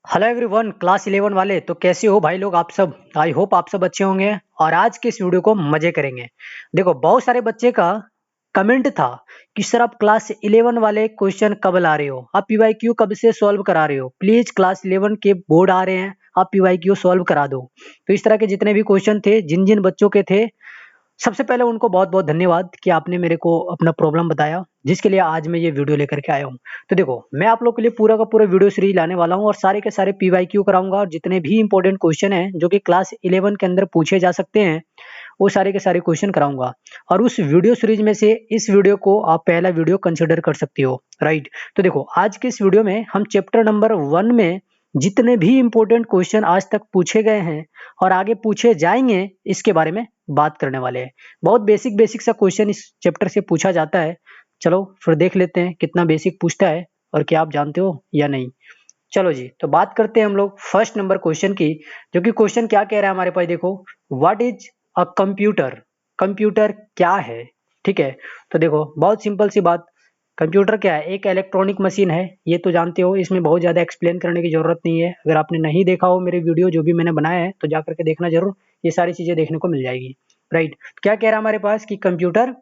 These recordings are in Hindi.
हेलो एवरीवन, क्लास 11 वाले तो कैसे हो भाई लोग आप सब। आई होप आप सब अच्छे होंगे और आज के इस वीडियो को मजे करेंगे। देखो, बहुत सारे बच्चे का कमेंट था कि सर आप क्लास 11 वाले क्वेश्चन कब ला रहे हो, आप पीवाईक्यू कब से सॉल्व करा रहे हो, प्लीज क्लास 11 के बोर्ड आ रहे हैं, आप पीवाईक्यू सॉल्व करा दो। तो इस तरह के जितने भी क्वेश्चन थे, जिन जिन बच्चों के थे, सबसे पहले उनको बहुत-बहुत धन्यवाद कि आपने मेरे को अपना प्रॉब्लम बताया, जिसके लिए आज मैं ये वीडियो लेकर के आया हूँ। तो देखो, मैं आप लोग के लिए पूरा का पूरा वीडियो सीरीज लाने वाला हूँ और सारे के सारे पीवाईक्यू कराऊँगा और जितने भी इंपॉर्टेंट क्वेश्चन हैं, जो कि क्लास 11 के अंदर पूछे जा सकते हैं, वो सारे के सारे क्वेश्चन कराऊँगा। और उस वीडियो सीरीज में से इस वीडियो को आप पहला वीडियो कंसीडर कर सकते हो, राइट? तो देखो, आज के इस वीडियो में हम चैप्टर नंबर 1 में जितने भी इंपॉर्टेंट क्वेश्चन आज तक पूछे गए हैं और आगे पूछे जाएँगे, इसके बारे में बात करने वाले हैं। बहुत बेसिक बेसिक सा क्वेश्चन इस चैप्टर से पूछा जाता है। चलो फिर देख लेते हैं कितना बेसिक पूछता है और क्या आप जानते हो या नहीं। चलो जी, तो बात करते हैं हम लोग फर्स्ट नंबर क्वेश्चन की, जो कि क्वेश्चन क्या कह रहा है हमारे पास। देखो, what is a computer? Computer क्या है? ठीक है, तो देखो बहुत सिंपल सी बात। कंप्यूटर क्या है? एक इलेक्ट्रॉनिक मशीन है, ये तो जानते हो, इसमें बहुत ज़्यादा एक्सप्लेन करने की ज़रूरत नहीं है। अगर आपने नहीं देखा हो मेरे वीडियो जो भी मैंने बनाया है, तो जा करके देखना ज़रूर, ये सारी चीज़ें देखने को मिल जाएगी, राइट? क्या कह रहा है हमारे पास कि कंप्यूटर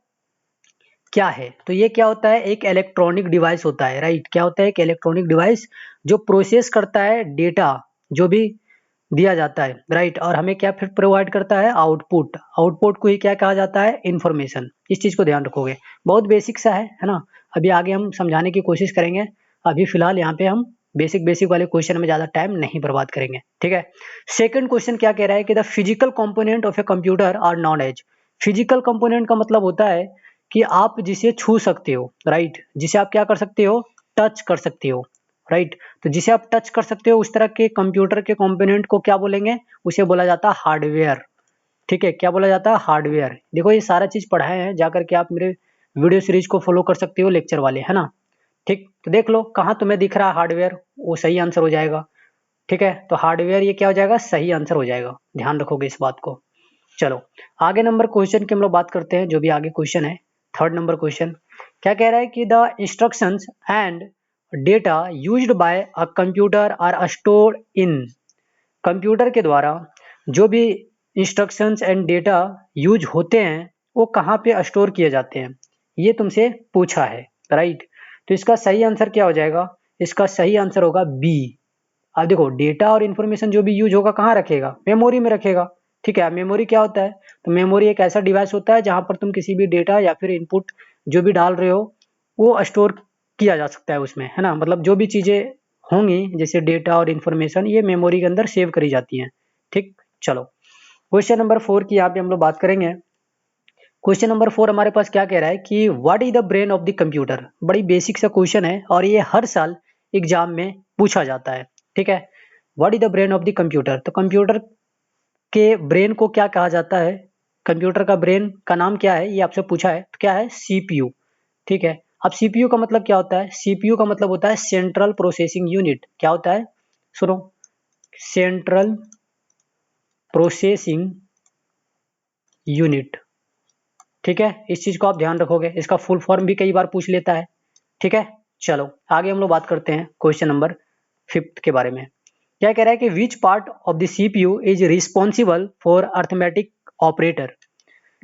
क्या है? तो ये क्या होता है? एक इलेक्ट्रॉनिक डिवाइस होता है, राइट? क्या होता है? एक इलेक्ट्रॉनिक डिवाइस जो प्रोसेस करता है डेटा, जो भी दिया जाता है, राइट? और हमें क्या फिर प्रोवाइड करता है? आउटपुट। आउटपुट को ही क्या कहा जाता है? इन्फॉर्मेशन। इस चीज़ को ध्यान रखोगे। बहुत बेसिक सा है ना? अभी आगे हम समझाने की कोशिश करेंगे। अभी फिलहाल यहाँ पे हम बेसिक बेसिक वाले क्वेश्चन में ज़्यादा टाइम नहीं बर्बाद करेंगे, ठीक है? सेकंड क्वेश्चन क्या कह रहा है कि the physical component of a computer are known as. Physical component का मतलब होता है कि आप जिसे छू सकते हो, राइट? जिसे आप क्या कर सकते हो? टच कर सकते हो, राइट? तो जिसे आप टच कर सकते हो, उस तरह के कंप्यूटर के कंपोनेंट को क्या बोलेंगे? उसे बोला जाता है हार्डवेयर, ठीक है? क्या बोला जाता है? हार्डवेयर। देखो, ये सारा चीज़ पढ़ाए हैं, जाकर के आप मेरे वीडियो सीरीज को फॉलो कर सकते हो, लेक्चर वाले, है ना? ठीक, तो देख लो कहाँ तुम्हें दिख रहा है हार्डवेयर, वो सही आंसर हो जाएगा, ठीक है? तो हार्डवेयर ये क्या हो जाएगा? सही आंसर हो जाएगा। ध्यान रखोगे इस बात को। चलो, आगे नंबर क्वेश्चन की हम लोग बात करते हैं, जो भी आगे क्वेश्चन है। थर्ड नंबर क्वेश्चन क्या कह रहा है कि the instructions and data used by a computer are stored in. Computer के द्वारा जो भी इंस्ट्रक्शंस एंड डेटा यूज होते हैं, वो कहाँ पे स्टोर किए जाते हैं, ये तुमसे पूछा है, राइट? तो इसका सही आंसर क्या हो जाएगा? इसका सही आंसर होगा बी। अब देखो, डेटा और इन्फॉर्मेशन जो भी यूज होगा कहाँ रखेगा? मेमोरी में रखेगा, ठीक है? मेमोरी क्या होता है? तो मेमोरी एक ऐसा डिवाइस होता है जहां पर तुम किसी भी डेटा या फिर इनपुट जो भी डाल रहे हो, वो स्टोर किया जा सकता है उसमें, है ना? मतलब जो भी चीजें होंगी, जैसे डेटा और इन्फॉर्मेशन, ये मेमोरी के अंदर सेव करी जाती हैं, ठीक? चलो, क्वेश्चन नंबर 4 की यहाँ पे हम लोग बात करेंगे। क्वेश्चन नंबर 4 हमारे पास क्या कह रहा है कि what is the brain of the computer. बड़ी बेसिक सा क्वेश्चन है और ये हर साल एग्जाम में पूछा जाता है, ठीक है? What is the brain of the computer? तो कंप्यूटर के ब्रेन को क्या कहा जाता है? कंप्यूटर का ब्रेन का नाम क्या है, ये आपसे पूछा है। तो क्या है? सीपीयू, ठीक है? अब सीपीयू का मतलब क्या होता है? सीपीयू का मतलब होता है सेंट्रल प्रोसेसिंग यूनिट। क्या होता है? सुनो, सेंट्रल प्रोसेसिंग यूनिट, ठीक है? इस चीज को आप ध्यान रखोगे, इसका फुल फॉर्म भी कई बार पूछ लेता है, ठीक है? चलो, आगे हम लोग बात करते हैं क्वेश्चन नंबर 5 के बारे में। क्या कह रहा है कि which part of the CPU is responsible for arithmetic operator.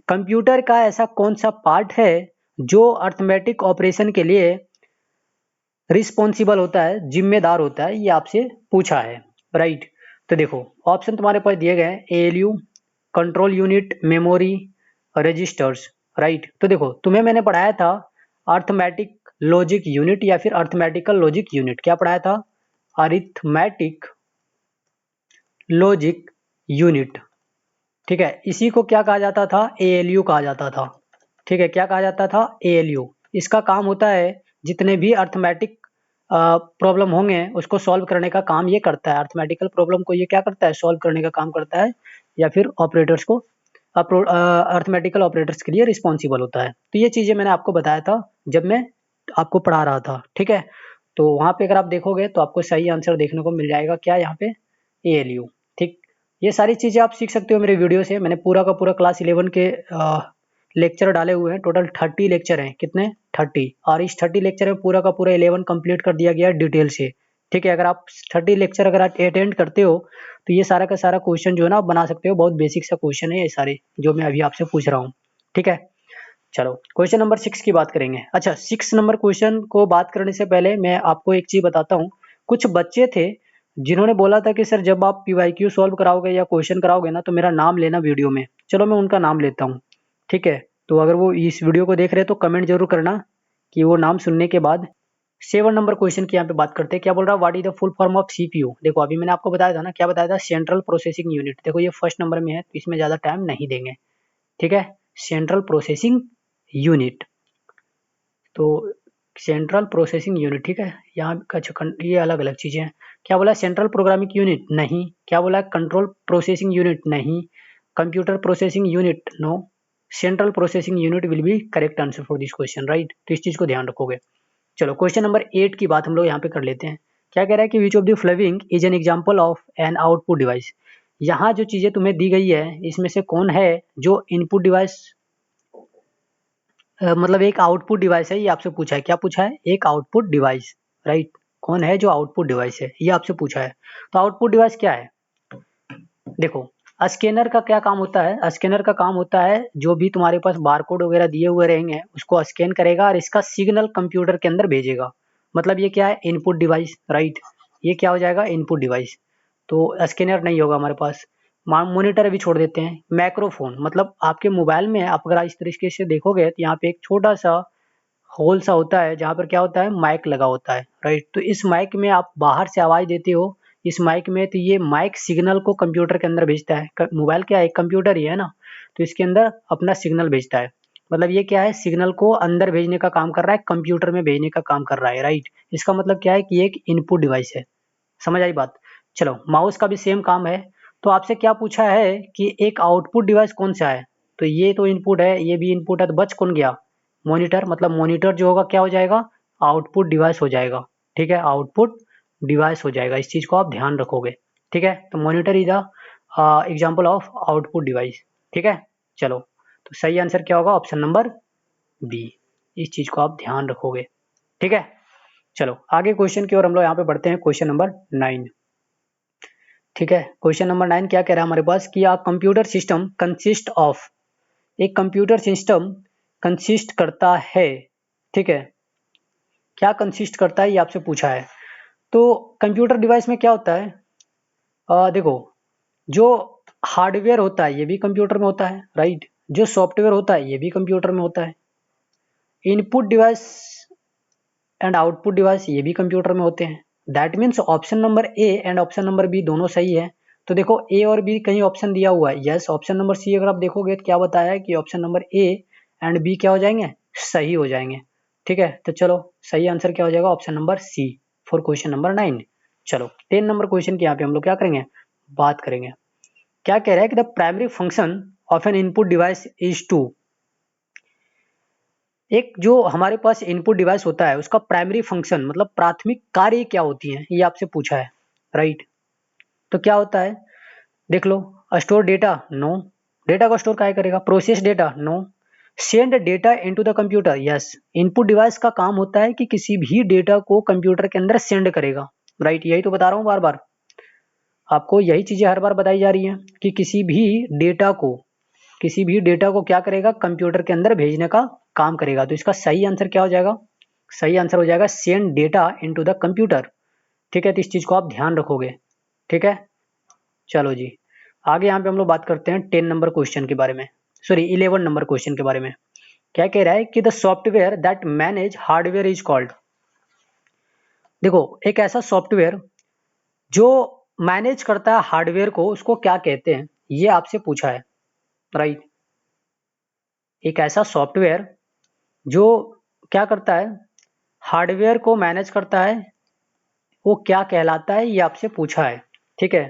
Computer का ऐसा कौन सा पार्ट है जो अर्थमेटिक ऑपरेशन के लिए रिस्पॉन्सिबल होता है, जिम्मेदार होता है, ये आपसे पूछा है, राइट? तो देखो, ऑप्शन तुम्हारे पास दिए गए हैं, ALU, control unit, memory, registers, right? तो देखो, तुम्हें मैंने पढ़ाया था अर्थमेटिक लॉजिक यूनिट या फिर अर्थमेटिकल लॉजिक यूनिट। क्या पढ़ाया था? अरिथमेटिक लॉजिक यूनिट, ठीक है? इसी को क्या कहा जाता था? एएलयू कहा जाता था, ठीक है? क्या कहा जाता था? एएलयू। इसका काम होता है, जितने भी अर्थमेटिक प्रॉब्लम होंगे उसको सॉल्व करने का काम ये करता है। अर्थमेटिकल प्रॉब्लम को ये क्या करता है? सॉल्व करने का काम करता है, या फिर ऑपरेटर्स को, अर्थमेटिकल ऑपरेटर्स के लिए रिस्पॉन्सिबल होता है। तो ये चीजें मैंने आपको बताया था जब मैं आपको पढ़ा रहा था, ठीक है? तो वहां पे अगर आप देखोगे तो आपको सही आंसर देखने को मिल जाएगा, क्या यहाँ पे? एएलयू, ठीक? ये सारी चीजें आप सीख सकते हो मेरे वीडियो से। मैंने पूरा का पूरा क्लास 11 के लेक्चर डाले हुए हैं। टोटल 30 लेक्चर हैं। कितने? 30। और इस 30 लेक्चर में पूरा का पूरा 11 कंप्लीट कर दिया गया है डिटेल से, ठीक है, अगर आप 30 लेक्चर अगर आप अटेंड करते हो तो ये सारा का सारा क्वेश्चन जो है ना आप बना सकते हो। बहुत बेसिक सा क्वेश्चन है ये सारे जो मैं अभी आपसे पूछ रहा हूँ। ठीक है, चलो क्वेश्चन नंबर 6 की बात करेंगे। अच्छा, 6 नंबर क्वेश्चन को बात करने से पहले मैं आपको एक चीज बताता हूँ। कुछ बच्चे थे जिन्होंने बोला था कि सर जब आप पीवाईक्यू सॉल्व कराओगे या क्वेश्चन कराओगे ना तो मेरा नाम लेना वीडियो में। चलो मैं उनका नाम लेता हूँ। ठीक है, तो अगर वो इस वीडियो को देख रहे हैं तो कमेंट जरूर करना कि वो नाम सुनने के बाद। 7 नंबर क्वेश्चन की यहाँ पे बात करते हैं। क्या बोल रहा है, what is the full form of CPU. देखो अभी मैंने आपको बताया था ना, क्या बताया था, सेंट्रल प्रोसेसिंग यूनिट। देखो ये फर्स्ट नंबर में है तो इसमें ज्यादा टाइम नहीं देंगे। ठीक है, सेंट्रल प्रोसेसिंग यूनिट, तो सेंट्रल प्रोसेसिंग यूनिट। ठीक है, यहाँ का ये अलग अलग चीजें हैं। क्या बोला, सेंट्रल प्रोग्रामिंग यूनिट नहीं। क्या बोला, कंट्रोल प्रोसेसिंग यूनिट नहीं। Computer processing unit no. Central processing unit will be correct answer for this question, right. तो इस चीज को ध्यान रखोगे। चलो क्वेश्चन नंबर 8 की बात हम लोग यहाँ पे कर लेते हैं। क्या कह रहा है कि which of the following is an example of an output device. यहाँ जो चीजें तुम्हें दी गई है इसमें से कौन है जो इनपुट डिवाइस, मतलब एक आउटपुट डिवाइस है, ये आपसे पूछा है। क्या पूछा है, एक आउटपुट डिवाइस, राइट। कौन है जो आउटपुट डिवाइस है, ये आपसे पूछा है। तो आउटपुट डिवाइस क्या है, देखो स्कैनर का क्या काम होता है। स्कैनर का काम होता है जो भी तुम्हारे पास बारकोड वगैरह दिए हुए रहेंगे उसको स्कैन करेगा और इसका सिग्नल कंप्यूटर के अंदर भेजेगा। मतलब ये क्या है, इनपुट डिवाइस, राइट। ये क्या हो जाएगा, इनपुट डिवाइस। तो स्कैनर नहीं होगा हमारे पास। मॉनिटर अभी छोड़ देते हैं। माइक्रोफोन, मतलब आपके मोबाइल में आप अगर इस तरीके से देखोगे तो यहाँ पे एक छोटा सा होल सा होता है जहाँ पर क्या होता है, माइक लगा होता है, राइट। तो इस माइक में आप बाहर से आवाज देते हो इस माइक में, तो ये माइक सिग्नल को कंप्यूटर के अंदर भेजता है। मोबाइल क्या है, एक कंप्यूटर ही है ना, तो इसके अंदर अपना सिग्नल भेजता है। मतलब ये क्या है, सिग्नल को अंदर भेजने का काम कर रहा है, कंप्यूटर में भेजने का काम कर रहा है, राइट। इसका मतलब क्या है कि ये एक इनपुट डिवाइस है। समझ आई बात। चलो माउस का भी सेम काम है। तो आपसे क्या पूछा है कि एक आउटपुट डिवाइस कौन सा है, तो ये तो इनपुट है, ये भी इनपुट है, तो बच कौन गया, मॉनिटर। मतलब मॉनिटर जो होगा क्या हो जाएगा, आउटपुट डिवाइस हो जाएगा। ठीक है, आउटपुट डिवाइस हो जाएगा। इस चीज को आप ध्यान रखोगे। ठीक है, तो monitor is the example of output device. ठीक है, चलो तो सही आंसर क्या होगा, ऑप्शन नंबर बी। इस चीज को आप ध्यान रखोगे। ठीक है, चलो आगे क्वेश्चन की ओर हम लोग यहाँ पे बढ़ते हैं। Question number 9। ठीक है, क्वेश्चन नंबर 9 क्या कह रहा है हमारे पास कि आ कंप्यूटर सिस्टम कंसिस्ट ऑफ। एक कंप्यूटर सिस्टम कंसिस्ट करता है। ठीक है, क्या कंसिस्ट करता है ये आपसे पूछा है। तो कंप्यूटर डिवाइस में क्या होता है, देखो जो हार्डवेयर होता है ये भी कंप्यूटर में होता है, राइट। जो सॉफ्टवेयर होता है ये भी कंप्यूटर में होता है। Input device and output device ये भी कंप्यूटर में होते हैं। That means option number a and option number b दोनों सही है। तो देखो ए और बी कहीं ऑप्शन दिया हुआ है, यस। ऑप्शन नंबर सी अगर आप देखोगे तो क्या बताया है कि option number a and b क्या हो जाएंगे, सही हो जाएंगे। ठीक है, तो चलो सही आंसर क्या हो जाएगा, option number c for question number 9। चलो 10 नंबर क्वेश्चन की यहाँ पे हम लोग क्या करेंगे, बात करेंगे। क्या कह रहा है कि the primary function of an input device is to. एक जो हमारे पास इनपुट डिवाइस होता है उसका प्राइमरी फंक्शन मतलब प्राथमिक कार्य क्या होती है, ये आपसे पूछा है, राइट। तो क्या होता है, देख लो। Store data, no. डेटा को स्टोर काय करेगा, process data, no. Send data into the computer, yes. Input device का काम होता है कि किसी भी डेटा को कंप्यूटर के अंदर सेंड करेगा, राइट। यही तो बता रहा हूँ बार बार आपको, यही चीजें हर बार बताई जा रही हैं कि किसी भी डेटा को क्या करेगा, कंप्यूटर के अंदर भेजने का काम करेगा। तो इसका सही आंसर क्या हो जाएगा, सही आंसर हो जाएगा send data into the computer. ठीक है, तो इस चीज को आप ध्यान रखोगे। ठीक है, चलो जी आगे यहाँ पे हम लोग बात करते हैं 10 नंबर क्वेश्चन के बारे में, सॉरी 11 नंबर क्वेश्चन के बारे में। क्या कह रहा है कि the software that manage hardware is called. देखो एक ऐसा सॉफ्टवेयर जो मैनेज करता है हार्डवेयर को उसको क्या कहते हैं, ये आपसे पूछा है, राइट। एक ऐसा सॉफ्टवेयर जो क्या करता है, हार्डवेयर को मैनेज करता है, वो क्या कहलाता है, ये आपसे पूछा है। ठीक है,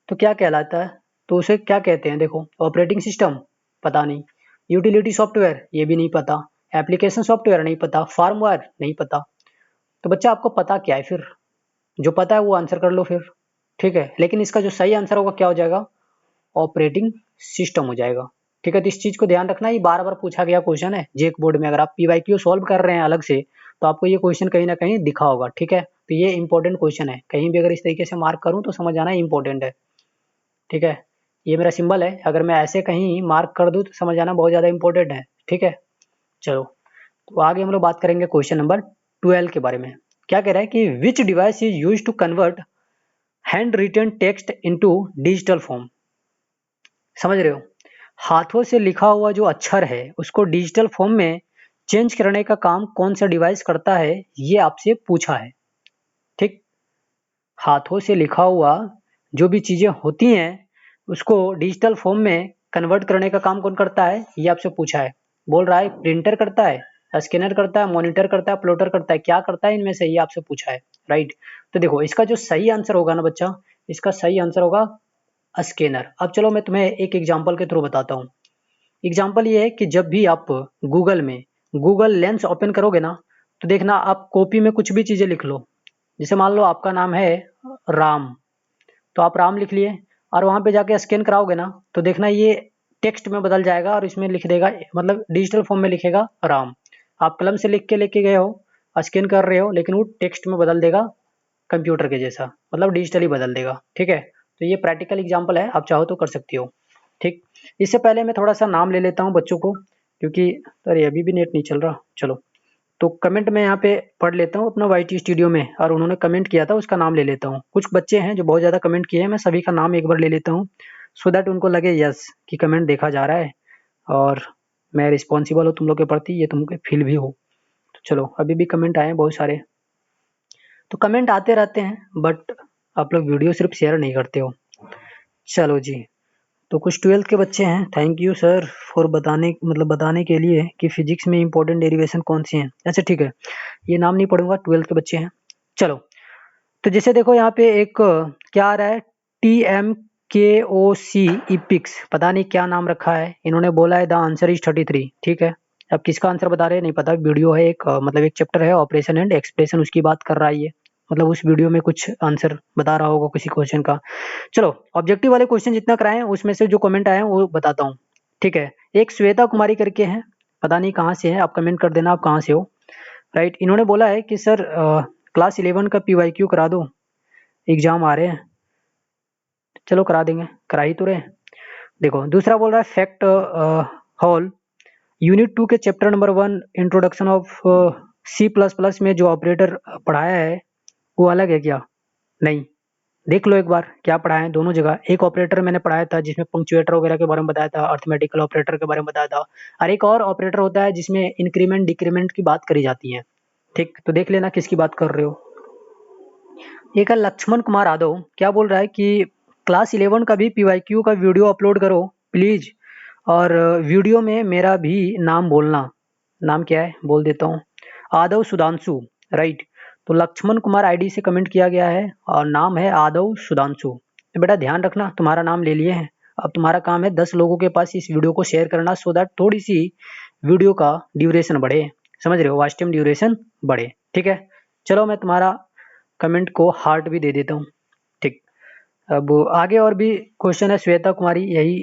तो क्या कहलाता है, तो उसे क्या कहते हैं, देखो ऑपरेटिंग सिस्टम, पता नहीं। यूटिलिटी सॉफ्टवेयर, ये भी नहीं पता। एप्लीकेशन सॉफ्टवेयर, नहीं पता। फार्मवेयर, नहीं पता। तो बच्चा आपको पता क्या है फिर, जो पता है वो आंसर कर लो फिर। ठीक है, लेकिन इसका जो सही आंसर होगा क्या हो जाएगा, ऑपरेटिंग सिस्टम हो जाएगा। ठीक है, तो इस चीज को ध्यान रखना, ये बार बार पूछा गया क्वेश्चन है जेक बोर्ड में। अगर आप पीवाईक्यू सॉल्व कर रहे हैं अलग से तो आपको ये क्वेश्चन कहीं ना कहीं दिखा होगा। ठीक है, तो ये इंपॉर्टेंट क्वेश्चन है, कहीं भी अगर इस तरीके से मार्क करूँ तो समझ आना इंपॉर्टेंट है, ठीक है। ये मेरा सिंबल है, अगर मैं ऐसे कहीं मार्क कर दूँ तो समझ आना बहुत ज़्यादा इंपॉर्टेंट है, ठीक है। चलो, तो आगे हम लोग बात करेंगे क्वेश्चन नंबर 12 के बारे में। क्या कह रहा है कि which device is used to convert hand written text into digital form. समझ रहे हो, हाथों से लिखा हुआ जो अक्षर है उसको डिजिटल फॉर्म में चेंज करने का काम कौन सा डिवाइस करता है, ये आपसे पूछा है, ठीक। हाथों से लिखा हुआ जो भी चीजें होती हैं उसको डिजिटल फॉर्म में कन्वर्ट करने का काम कौन करता है, ये आपसे पूछा है। बोल रहा है प्रिंटर करता है, स्कैनर करता है, मॉनिटर करता है, प्लॉटर करता है, क्या करता है इनमें से, ये आपसे पूछा है, राइट। तो देखो इसका जो सही आंसर होगा ना बच्चा, इसका सही आंसर होगा स्कैनर। अब चलो मैं तुम्हें एक एग्जांपल के थ्रू बताता हूँ। एग्जांपल ये है कि जब भी आप गूगल में गूगल लेंस ओपन करोगे ना, तो देखना आप कॉपी में कुछ भी चीजें लिख लो। जैसे मान लो आपका नाम है राम, तो आप राम लिख लिए और वहां पे जाके स्कैन कराओगे ना, तो देखना ये टेक्स्ट में बदल जाएगा और इसमें लिख देगा, मतलब डिजिटल फॉर्म में लिखेगा राम। आप कलम से लिख के लेके गए हो, स्कैन कर रहे हो, लेकिन वो टेक्स्ट में बदल देगा कंप्यूटर के जैसा, मतलब डिजिटली बदल देगा, ठीक है। तो ये प्रैक्टिकल एग्जांपल है, आप चाहो तो कर सकती हो, ठीक। इससे पहले मैं थोड़ा सा नाम ले लेता हूँ बच्चों को, क्योंकि अरे अभी भी नेट नहीं चल रहा। चलो, तो कमेंट में यहाँ पे पढ़ लेता हूँ अपना वाईटी स्टूडियो में, और उन्होंने कमेंट किया था उसका नाम ले लेता हूँ। कुछ बच्चे हैं जो बहुत ज़्यादा कमेंट किए हैं, मैं सभी का नाम एक बार ले लेता हूँ, सो दैट उनको लगे यस कि कमेंट देखा जा रहा है और मैं रिस्पॉन्सिबल हूँ तुम लोग के प्रति, ये तुमको फील भी हो। तो चलो, अभी भी कमेंट आए हैं बहुत सारे, तो कमेंट आते रहते हैं बट आप लोग वीडियो सिर्फ शेयर नहीं करते हो। चलो जी, तो कुछ 12th के बच्चे हैं, थैंक यू सर फॉर बताने के लिए कि फिजिक्स में इंपॉर्टेंट डेरिवेशन कौन सी हैं। अच्छा ठीक है, ये नाम नहीं पढ़ूंगा, 12th के बच्चे हैं। चलो, तो जैसे देखो यहाँ पे एक क्या आ रहा है, TMKOC इपिक्स, पता नहीं क्या नाम रखा है, इन्होंने बोला है द आंसर इज 33, ठीक है। अब किसका आंसर बता रहे हैं नहीं पता, वीडियो है एक मतलब एक चैप्टर है ऑपरेशन एंड एक्सप्रेशन, उसकी बात कर रहा है ये, मतलब उस वीडियो में कुछ आंसर बता रहा होगा किसी क्वेश्चन का। चलो, ऑब्जेक्टिव वाले क्वेश्चन जितना कराए हैं उसमें से जो कमेंट आए हैं वो बताता हूँ, ठीक है। एक श्वेता कुमारी करके हैं, पता नहीं कहाँ से है, आप कमेंट कर देना आप कहाँ से हो, राइट। इन्होंने बोला है कि सर क्लास 11 का PYQ करा दो, एग्जाम आ रहे हैं। चलो करा देंगे, करा ही तो रहे। देखो दूसरा बोल रहा है फैक्ट हॉल यूनिट 2 के chapter number 1 introduction of C++ में जो ऑपरेटर पढ़ाया है वो अलग है क्या? नहीं, देख लो एक बार क्या पढ़ाया है दोनों जगह। एक ऑपरेटर मैंने पढ़ाया था जिसमें पंक्चुएटर वगैरह के बारे में बताया था, अर्थमेटिकल ऑपरेटर के बारे में बताया था, और एक और ऑपरेटर होता है जिसमें इंक्रीमेंट डिक्रीमेंट की बात करी जाती है, ठीक। तो देख लेना किसकी बात कर रहे हो। एक है लक्ष्मण कुमार यादव, क्या बोल रहा है कि क्लास 11 का भी PYQ का वीडियो अपलोड करो प्लीज, और वीडियो में मेरा भी नाम बोलना। नाम क्या है बोल देता हूँ, आदव सुधांशु, राइट। तो लक्ष्मण कुमार आईडी से कमेंट किया गया है और नाम है आदव सुधांशु। तो बेटा ध्यान रखना, तुम्हारा नाम ले लिए हैं, अब तुम्हारा काम है 10 लोगों के पास इस वीडियो को शेयर करना, सो दैट थोड़ी सी वीडियो का ड्यूरेशन बढ़े, समझ रहे हो, वॉच टाइम ड्यूरेशन बढ़े, ठीक है। चलो मैं तुम्हारा कमेंट को हार्ट भी दे देता हूँ, ठीक। अब आगे और भी क्वेश्चन है, श्वेता कुमारी यही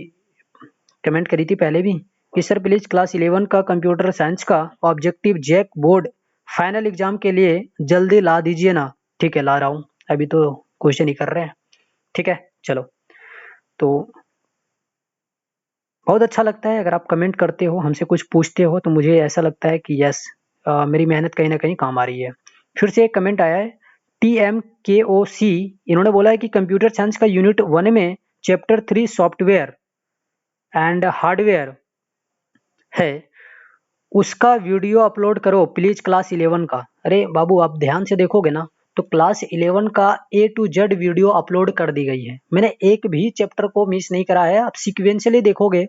कमेंट करी थी पहले भी कि सर प्लीज क्लास 11 का कंप्यूटर साइंस का objective JAC board final exam के लिए जल्दी ला दीजिए ना। ठीक है, ला रहा हूँ, अभी तो क्वेश्चन ही कर रहे हैं, ठीक है। चलो, तो बहुत अच्छा लगता है अगर आप कमेंट करते हो, हमसे कुछ पूछते हो, तो मुझे ऐसा लगता है कि यस मेरी मेहनत कहीं ना कहीं काम आ रही है। फिर से एक कमेंट आया है TMKOC, इन्होंने बोला है कि कंप्यूटर साइंस का यूनिट 1 में चैप्टर 3 सॉफ्टवेयर एंड हार्डवेयर है, उसका वीडियो अपलोड करो प्लीज क्लास 11 का। अरे बाबू आप ध्यान से देखोगे ना, तो क्लास 11 का A to Z video upload कर दी गई है, मैंने एक भी चैप्टर को मिस नहीं करा है। आप सिक्वेंशियली देखोगे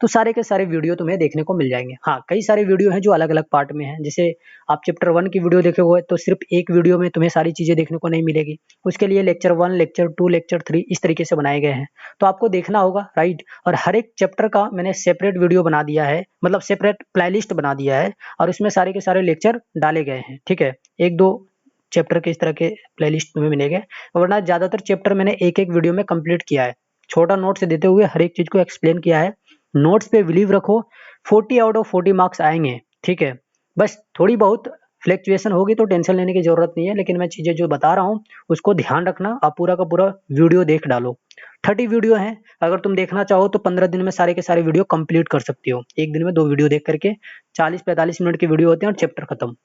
तो सारे के सारे वीडियो तुम्हें देखने को मिल जाएंगे। हाँ, कई सारे वीडियो हैं जो अलग अलग पार्ट में हैं, जैसे आप चैप्टर 1 की वीडियो देखोगे तो सिर्फ एक वीडियो में तुम्हें सारी चीजें देखने को नहीं मिलेगी, उसके लिए लेक्चर 1, लेक्चर 2, लेक्चर 3 इस तरीके से बनाए गए हैं, तो आपको देखना होगा, राइट। और हर एक चैप्टर का मैंने सेपरेट वीडियो बना दिया है, मतलब सेपरेट प्लेलिस्ट बना दिया है, और उसमें सारे के सारे लेक्चर डाले गए हैं, ठीक है। एक दो चैप्टर के इस तरह के प्लेलिस्ट में मिलेंगे, वरना ज्यादातर चैप्टर मैंने एक एक वीडियो में कंप्लीट किया है, छोटा नोट्स देते हुए हर एक चीज को एक्सप्लेन किया है। नोट्स पे बिलीव रखो, 40 आउट ऑफ 40 मार्क्स आएंगे, ठीक है। बस थोड़ी बहुत फ्लक्चुएशन होगी तो टेंशन लेने की ज़रूरत नहीं है, लेकिन मैं चीज़ें जो बता रहा हूँ उसको ध्यान रखना, आप पूरा का पूरा वीडियो देख डालो। 30 वीडियो हैं, अगर तुम देखना चाहो तो 15 दिन में सारे के सारे वीडियो कंप्लीट कर सकती हो। एक दिन में 2 वीडियो देख करके 40-45 मिनट के वीडियो होते हैं और चैप्टर खत्म।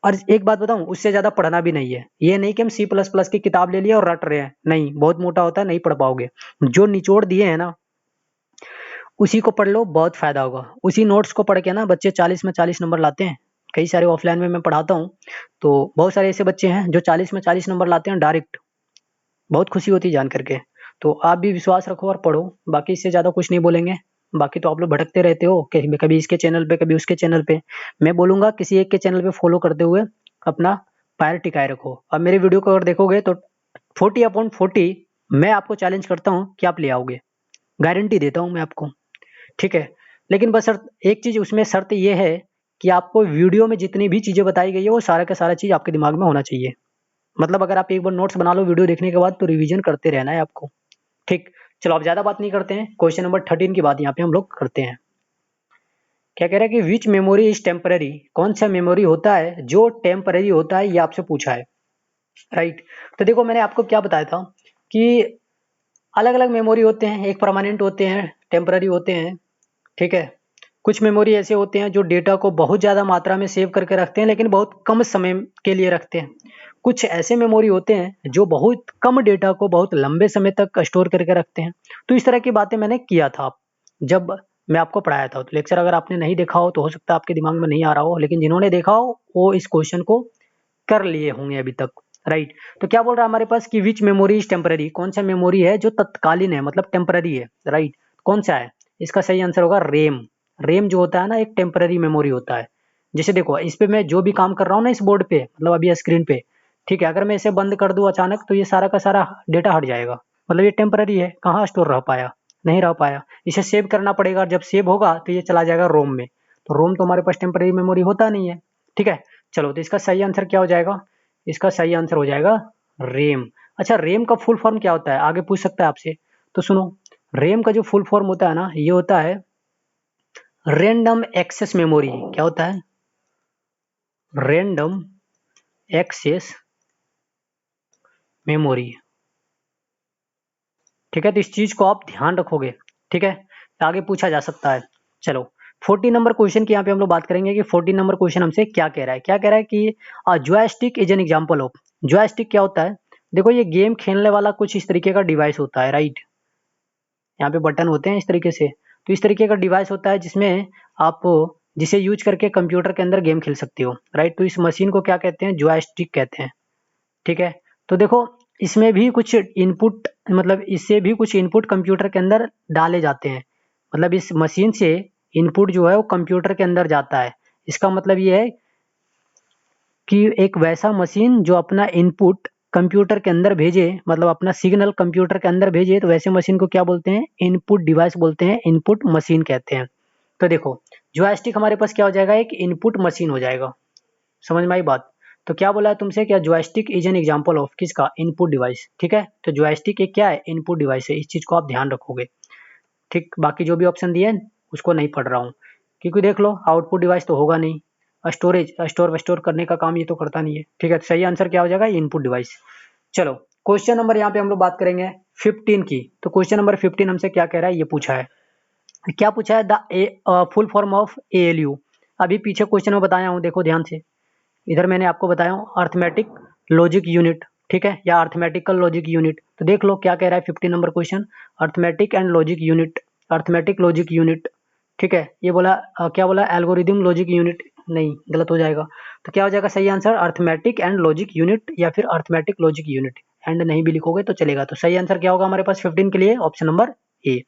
और एक बात बताऊं, उससे ज़्यादा पढ़ना भी नहीं है। ये नहीं कि हम C++ की किताब ले लिया और रट रहे हैं, नहीं, बहुत मोटा होता है, नहीं पढ़ पाओगे। जो निचोड़ दिए हैं ना उसी को पढ़ लो, बहुत फायदा होगा। उसी नोट्स को पढ़ के ना बच्चे 40 में 40 नंबर लाते हैं। कई सारे ऑफलाइन में मैं पढ़ाता हूँ, तो बहुत सारे ऐसे बच्चे हैं जो 40 में 40 नंबर लाते हैं डायरेक्ट। बहुत खुशी होती है जान करके। तो आप भी विश्वास रखो और पढ़ो, बाकी इससे ज़्यादा कुछ नहीं बोलेंगे। बाकी तो आप लोग भटकते रहते हो, कभी कभी इसके चैनल पे कभी उसके चैनल पे। मैं बोलूँगा किसी एक के चैनल पे फॉलो करते हुए अपना पैर टिकाए रखो। अब मेरे वीडियो को अगर देखोगे तो 40/40 मैं आपको चैलेंज करता हूँ कि आप ले आओगे, गारंटी देता हूँ मैं आपको, ठीक है। लेकिन बस शर्त एक चीज़, उसमें शर्त ये है कि आपको वीडियो में जितनी भी चीज़ें बताई गई है वो सारा का सारा चीज़ आपके दिमाग में होना चाहिए। मतलब अगर आप एक बार नोट्स बना लो वीडियो देखने के बाद तो रिवीजन करते रहना है आपको, ठीक। चलो अब ज़्यादा बात नहीं करते हैं, क्वेश्चन नंबर 13 की बात यहाँ पे हम लोग करते हैं। क्या कह रहा है कि विच मेमोरी इज टेम्पररी, कौन सा मेमोरी होता है जो टेम्पररी होता है, ये आपसे पूछा है, राइट। तो देखो मैंने आपको क्या बताया था कि अलग अलग मेमोरी होते हैं, एक परमानेंट होते हैं, टेम्पररी होते हैं, ठीक है। कुछ मेमोरी ऐसे होते हैं जो डेटा को बहुत ज़्यादा मात्रा में सेव करके रखते हैं लेकिन बहुत कम समय के लिए रखते हैं। कुछ ऐसे मेमोरी होते हैं जो बहुत कम डेटा को बहुत लंबे समय तक स्टोर करके रखते हैं। तो इस तरह की बातें मैंने किया था जब मैं आपको पढ़ाया था। तो लेक्चर अगर आपने नहीं देखा हो तो हो सकता है आपके दिमाग में नहीं आ रहा हो, लेकिन जिन्होंने देखा हो वो इस क्वेश्चन को कर लिए होंगे अभी तक, राइट। तो क्या बोल रहा है हमारे पास कि विच मेमोरी इज टेम्पररी, कौन सा मेमोरी है जो तत्कालीन है, मतलब टेम्पररी है, राइट। कौन सा है? इसका सही आंसर होगा रेम। रेम जो होता है ना एक टेम्पररी मेमोरी होता है। जैसे देखो इस पे मैं जो भी काम कर रहा हूँ ना इस बोर्ड पे, मतलब अभी स्क्रीन पे, ठीक है, अगर मैं इसे बंद कर दूं अचानक तो ये सारा का सारा डेटा हट जाएगा, मतलब ये टेम्पररी है, कहाँ स्टोर रह पाया, नहीं रह पाया। इसे सेव करना पड़ेगा और जब सेव होगा तो ये चला जाएगा रोम में। तो रोम तो हमारे पास टेम्पररी मेमोरी होता नहीं है, ठीक है। चलो तो इसका सही आंसर क्या हो जाएगा? इसका सही आंसर हो जाएगा रेम। अच्छा, रेम का फुल फॉर्म क्या होता है, आगे पूछ सकता है आपसे, तो सुनो। रेम का जो फुल फॉर्म होता है ना, ये होता है रैंडम एक्सेस मेमोरी। क्या होता है? रैंडम एक्सेस मेमोरी, ठीक है। तो इस चीज को आप ध्यान रखोगे, ठीक है, आगे पूछा जा सकता है। चलो 14 नंबर क्वेश्चन की यहाँ पे हम लोग बात करेंगे कि 14 नंबर क्वेश्चन हमसे क्या कह रहा है। क्या कह रहा है कि joystick is an example of. Joystick क्या होता है? देखो ये गेम खेलने वाला कुछ इस तरीके का डिवाइस होता है, राइट। यहाँ पे बटन होते हैं इस तरीके से, तो इस तरीके का डिवाइस होता है जिसमें आप जिसे यूज करके कंप्यूटर के अंदर गेम खेल सकते हो, राइट। तो इस मशीन को क्या कहते हैं? जॉयस्टिक कहते हैं, ठीक है। तो देखो इसमें भी कुछ इनपुट, मतलब इससे भी कुछ इनपुट कंप्यूटर के अंदर डाले जाते हैं, मतलब इस मशीन से इनपुट जो है वो कंप्यूटर के अंदर जाता है। इसका मतलब ये है कि एक वैसा मशीन जो अपना इनपुट कंप्यूटर के अंदर भेजे, मतलब अपना सिग्नल कंप्यूटर के अंदर भेजे, तो वैसे मशीन को क्या बोलते हैं? इनपुट डिवाइस बोलते हैं, इनपुट मशीन कहते हैं। तो देखो जॉयस्टिक हमारे पास क्या हो जाएगा? एक इनपुट मशीन हो जाएगा। समझ में आई बात? तो क्या बोला है तुमसे? क्या joystick is an example of किसका? इनपुट डिवाइस, ठीक है। तो जॉयस्टिक एक क्या है? इनपुट डिवाइस है। इस चीज को आप ध्यान रखोगे, ठीक। बाकी जो भी ऑप्शन दिए उसको नहीं पढ़ रहा हूँ, क्योंकि देख लो आउटपुट डिवाइस तो होगा नहीं, स्टोरेज स्टोर करने का काम ये तो करता नहीं है, ठीक है। तो सही आंसर क्या हो जाएगा? Input device. चलो क्वेश्चन नंबर यहाँ पे हम लोग बात करेंगे 15 की। तो क्वेश्चन नंबर 15 हमसे क्या कह रहा है, ये पूछा है। क्या पूछा है? The full form of ALU। अभी पीछे क्वेश्चन में बताया हूँ, देखो ध्यान से। इधर मैंने आपको बताया हूँ अर्थमेटिक लॉजिक यूनिट, ठीक है, या अर्थमेटिकल लॉजिक यूनिट। तो देख लो क्या कह रहा है 15 number question, arithmetic and logic unit, arithmetic logic unit, ठीक है। ये बोला क्या बोला? एल्गोरिदम लॉजिक यूनिट, नहीं, गलत हो जाएगा। तो क्या हो जाएगा सही answer? Arithmetic and logic unit या फिर अर्थमेटिक लॉजिक यूनिट। एंड नहीं भी लिखोगे तो चलेगा। तो सही आंसर क्या होगा हमारे पास 15 के लिए? ऑप्शन नंबर ए।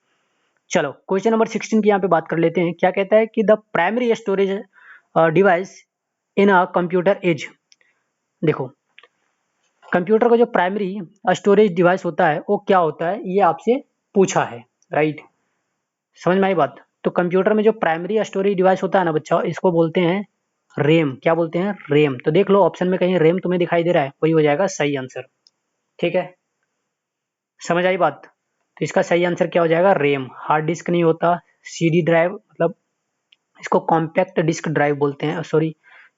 चलो क्वेश्चन नंबर 16 की यहाँ पे बात कर लेते हैं। क्या कहता है कि the primary storage device in a computer is. देखो कंप्यूटर का जो प्राइमरी स्टोरेज डिवाइस होता है वो क्या होता है, ये आपसे पूछा है, राइट। समझ में आई बात? तो कंप्यूटर में जो प्राइमरी स्टोरेज डिवाइस होता है ना बच्चा, इसको बोलते हैं रेम। क्या बोलते हैं? रेम। तो देख लो ऑप्शन में कहीं रेम तुम्हें दिखाई दे रहा है, वही हो जाएगा सही आंसर, ठीक है। समझ आई बात? तो इसका सही आंसर क्या हो जाएगा? रेम। हार्ड डिस्क नहीं होता, CD ड्राइव, मतलब इसको कॉम्पैक्ट डिस्क ड्राइव बोलते हैं, सॉरी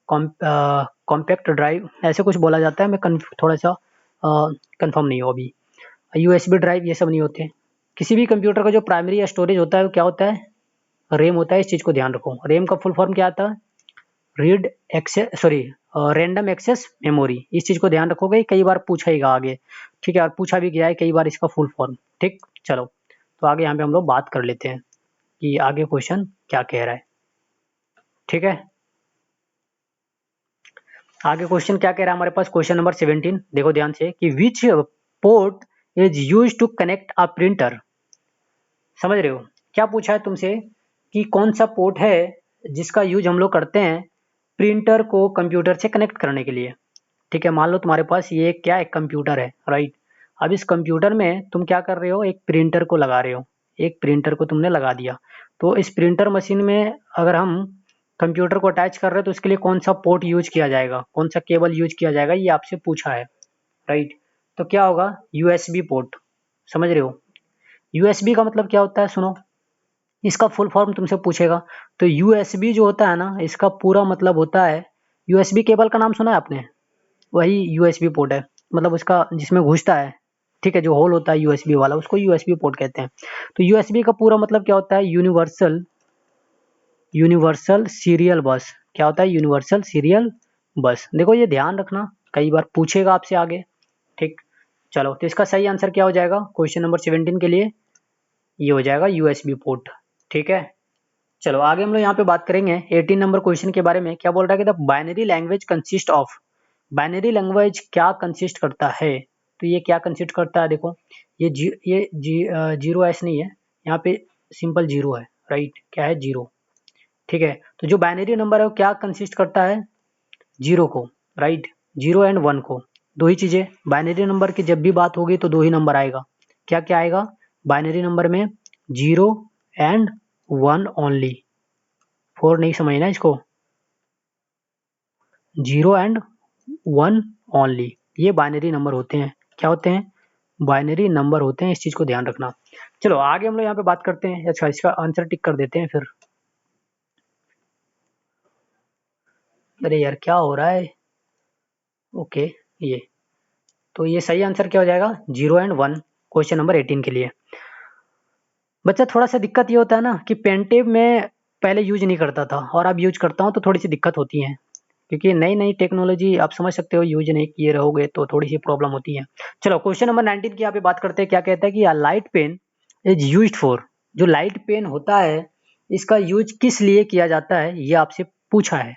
कॉम्पैक्ट ड्राइव ऐसे कुछ बोला जाता है, मैं थोड़ा सा कंफर्म नहीं हूँ अभी। यूएसबी ड्राइव ये सब नहीं होते। किसी भी कंप्यूटर का जो प्राइमरी या स्टोरेज होता है वो क्या होता है, रैम होता है। इस चीज़ को ध्यान रखो। रैम का फुल फॉर्म क्या आता है, read access sorry random access memory. इस चीज़ को ध्यान रखोगे, कई बार पूछेगा आगे, ठीक है, और पूछा भी गया है कई बार इसका फुल फॉर्म। ठीक, चलो तो आगे यहाँ पे हम लोग बात कर लेते हैं कि आगे क्वेश्चन क्या कह रहा है। ठीक है, आगे क्वेश्चन क्या कह रहा है हमारे पास, क्वेश्चन नंबर 17 देखो ध्यान से कि which port is use to connect a printer. समझ रहे हो, क्या पूछा है तुमसे कि कौन सा पोर्ट है जिसका यूज हम लोग करते हैं प्रिंटर को कंप्यूटर से कनेक्ट करने के लिए। ठीक है, मान लो तुम्हारे पास ये क्या एक कंप्यूटर है, राइट। अब इस कंप्यूटर में तुम क्या कर रहे हो, एक प्रिंटर को लगा रहे हो, एक प्रिंटर को तुमने लगा दिया। तो इस प्रिंटर मशीन में अगर हम कंप्यूटर को अटैच कर रहे हैं तो इसके लिए कौन सा पोर्ट यूज किया जाएगा, कौन सा केबल यूज किया जाएगा, ये आपसे पूछा है, राइट। तो क्या होगा, यूएसबी पोर्ट। समझ रहे हो, यूएसबी का मतलब क्या होता है, सुनो, इसका फुल फॉर्म तुमसे पूछेगा। तो यूएसबी जो होता है ना, इसका पूरा मतलब होता है, यूएसबी केबल का नाम सुना है आपने, वही यूएसबी पोर्ट है, मतलब उसका जिसमें घुसता है, ठीक है, जो होल होता है यूएसबी वाला, उसको यूएसबी पोर्ट कहते हैं। तो यूएसबी का पूरा मतलब क्या होता है, यूनिवर्सल यूनिवर्सल सीरियल बस। क्या होता है, यूनिवर्सल सीरियल बस। देखो ये ध्यान रखना, कई बार पूछेगा आपसे आगे। ठीक, चलो तो इसका सही आंसर क्या हो जाएगा क्वेश्चन नंबर 17 के लिए, ये हो जाएगा यूएसबी पोर्ट। ठीक है, चलो आगे हम लोग यहाँ पे बात करेंगे 18 नंबर क्वेश्चन के बारे में। क्या बोल रहा है कि the binary language consist of, binary language क्या कंसिस्ट करता है। तो ये क्या कंसिस्ट करता है, देखो ये जीरो एस नहीं है, यहाँ पे सिंपल जीरो है, राइट, क्या है, जीरो। ठीक है, तो जो बाइनरी नंबर है वो क्या कंसिस्ट करता है, जीरो को, राइट, जीरो एंड वन को, दो ही चीजें। बाइनरी नंबर की जब भी बात होगी तो दो ही नंबर आएगा, क्या क्या आएगा बाइनरी नंबर में, zero and one only. Four नहीं समझना इसको, जीरो एंड वन ओनली, ये बाइनरी नंबर होते हैं। क्या होते हैं, बाइनरी नंबर होते हैं, इस चीज को ध्यान रखना। चलो आगे हम लोग यहाँ पे बात करते हैं। अच्छा, इसका आंसर टिक कर देते हैं फिर। अरे यार क्या हो रहा है, ओके, ये तो ये सही आंसर क्या हो जाएगा, zero and one, question number 18 के लिए। बच्चा थोड़ा सा दिक्कत ये होता है ना कि पेनटेब में पहले यूज नहीं करता था और अब यूज करता हूँ तो थोड़ी सी दिक्कत होती है, क्योंकि नई नई टेक्नोलॉजी आप समझ सकते हो, यूज नहीं किए रहोगे तो थोड़ी सी प्रॉब्लम होती है। चलो क्वेश्चन नंबर 19 की यहाँ पे बात करते हैं। क्या कहता है कि light pen is used for, जो लाइट पेन होता है इसका यूज किस लिए किया जाता है, ये आपसे पूछा है।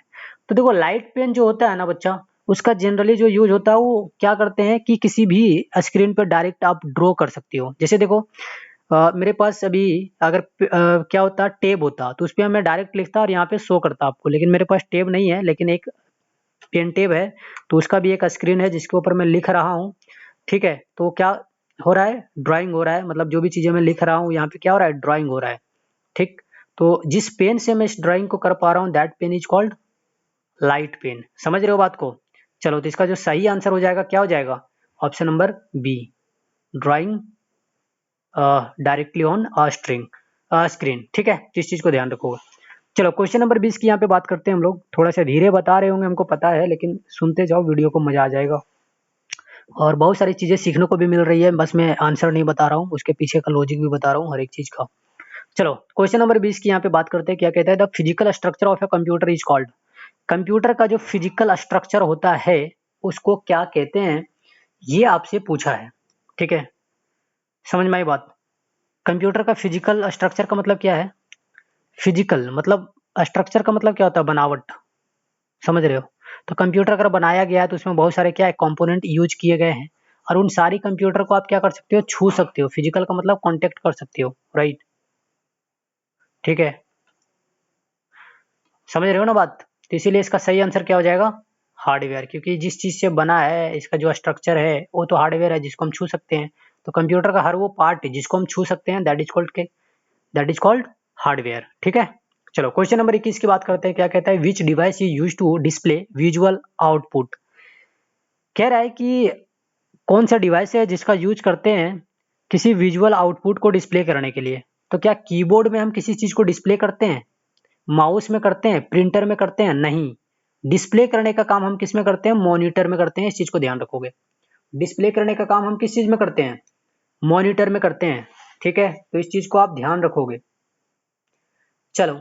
तो देखो लाइट पेन जो होता है ना बच्चा, उसका जनरली जो यूज होता है वो क्या करते हैं कि किसी भी स्क्रीन पर डायरेक्ट आप ड्रॉ कर सकते हो। जैसे देखो मेरे पास अभी अगर क्या होता टेब होता तो उस पे मैं डायरेक्ट लिखता और यहाँ पे शो करता आपको, लेकिन मेरे पास टेब नहीं है, लेकिन एक पेन टेब है, तो उसका भी एक स्क्रीन है जिसके ऊपर मैं लिख रहा हूँ। ठीक है, तो क्या हो रहा है, ड्राइंग हो रहा है, मतलब जो भी चीजें मैं लिख रहा हूँ यहाँ पे क्या हो रहा है, ड्राइंग हो रहा है। ठीक, तो जिस पेन से मैं इस ड्राइंग को कर पा रहा हूँ that pen is called light pen. समझ रहे हो बात को। चलो तो इसका जो सही आंसर हो जाएगा क्या हो जाएगा, option number B, drawing directly on string screen. ठीक है, तो इस चीज को ध्यान रखोगे। चलो क्वेश्चन नंबर 20 की यहाँ पे बात करते हैं हम लोग। थोड़ा सा धीरे बता रहे होंगे हमको पता है, लेकिन सुनते जाओ वीडियो को, मजा आ जाएगा और बहुत सारी चीजें सीखने को भी मिल रही है। बस मैं आंसर नहीं बता रहा हूँ, उसके पीछे का लॉजिक भी बता रहा हूँ हर एक चीज का। चलो क्वेश्चन नंबर 20 की यहाँ पे बात करते हैं। क्या कहता है, the physical structure of a computer is called, computer का जो फिजिकल स्ट्रक्चर होता है उसको क्या कहते हैं, ये आपसे पूछा है। ठीक है, समझ में आई बात। कंप्यूटर का फिजिकल स्ट्रक्चर का मतलब क्या है, फिजिकल मतलब स्ट्रक्चर का मतलब क्या होता है, बनावट। समझ रहे हो, तो कंप्यूटर अगर बनाया गया है तो उसमें बहुत सारे क्या है, कंपोनेंट यूज किए गए हैं, और उन सारी कंप्यूटर को आप क्या कर सकते हो, छू सकते हो। फिजिकल का मतलब कांटेक्ट कर सकते हो, राइट। ठीक है, समझ रहे हो ना बात। तो इसीलिए इसका सही आंसर क्या हो जाएगा, हार्डवेयर, क्योंकि जिस चीज से बना है इसका जो स्ट्रक्चर है वो तो हार्डवेयर है जिसको हम छू सकते हैं। तो कंप्यूटर का हर वो पार्ट जिसको हम छू सकते हैं दैट इज कॉल्ड हार्डवेयर। ठीक है, चलो क्वेश्चन नंबर 21 की बात करते हैं। क्या कहता है, which device is use to display visual output. कह रहा है कि कौन सा डिवाइस है जिसका यूज करते हैं किसी विजुअल आउटपुट को डिस्प्ले करने के लिए। तो क्या कीबोर्ड में हम किसी चीज को डिस्प्ले करते हैं, माउस में करते हैं, प्रिंटर में करते हैं, नहीं। डिस्प्ले करने का काम हम किस में करते हैं? मॉनिटर में करते हैं, इस चीज को ध्यान रखोगे। डिस्प्ले करने का काम हम किस चीज में करते हैं? मॉनिटर में करते हैं, ठीक है, तो इस चीज को आप ध्यान रखोगे। चलो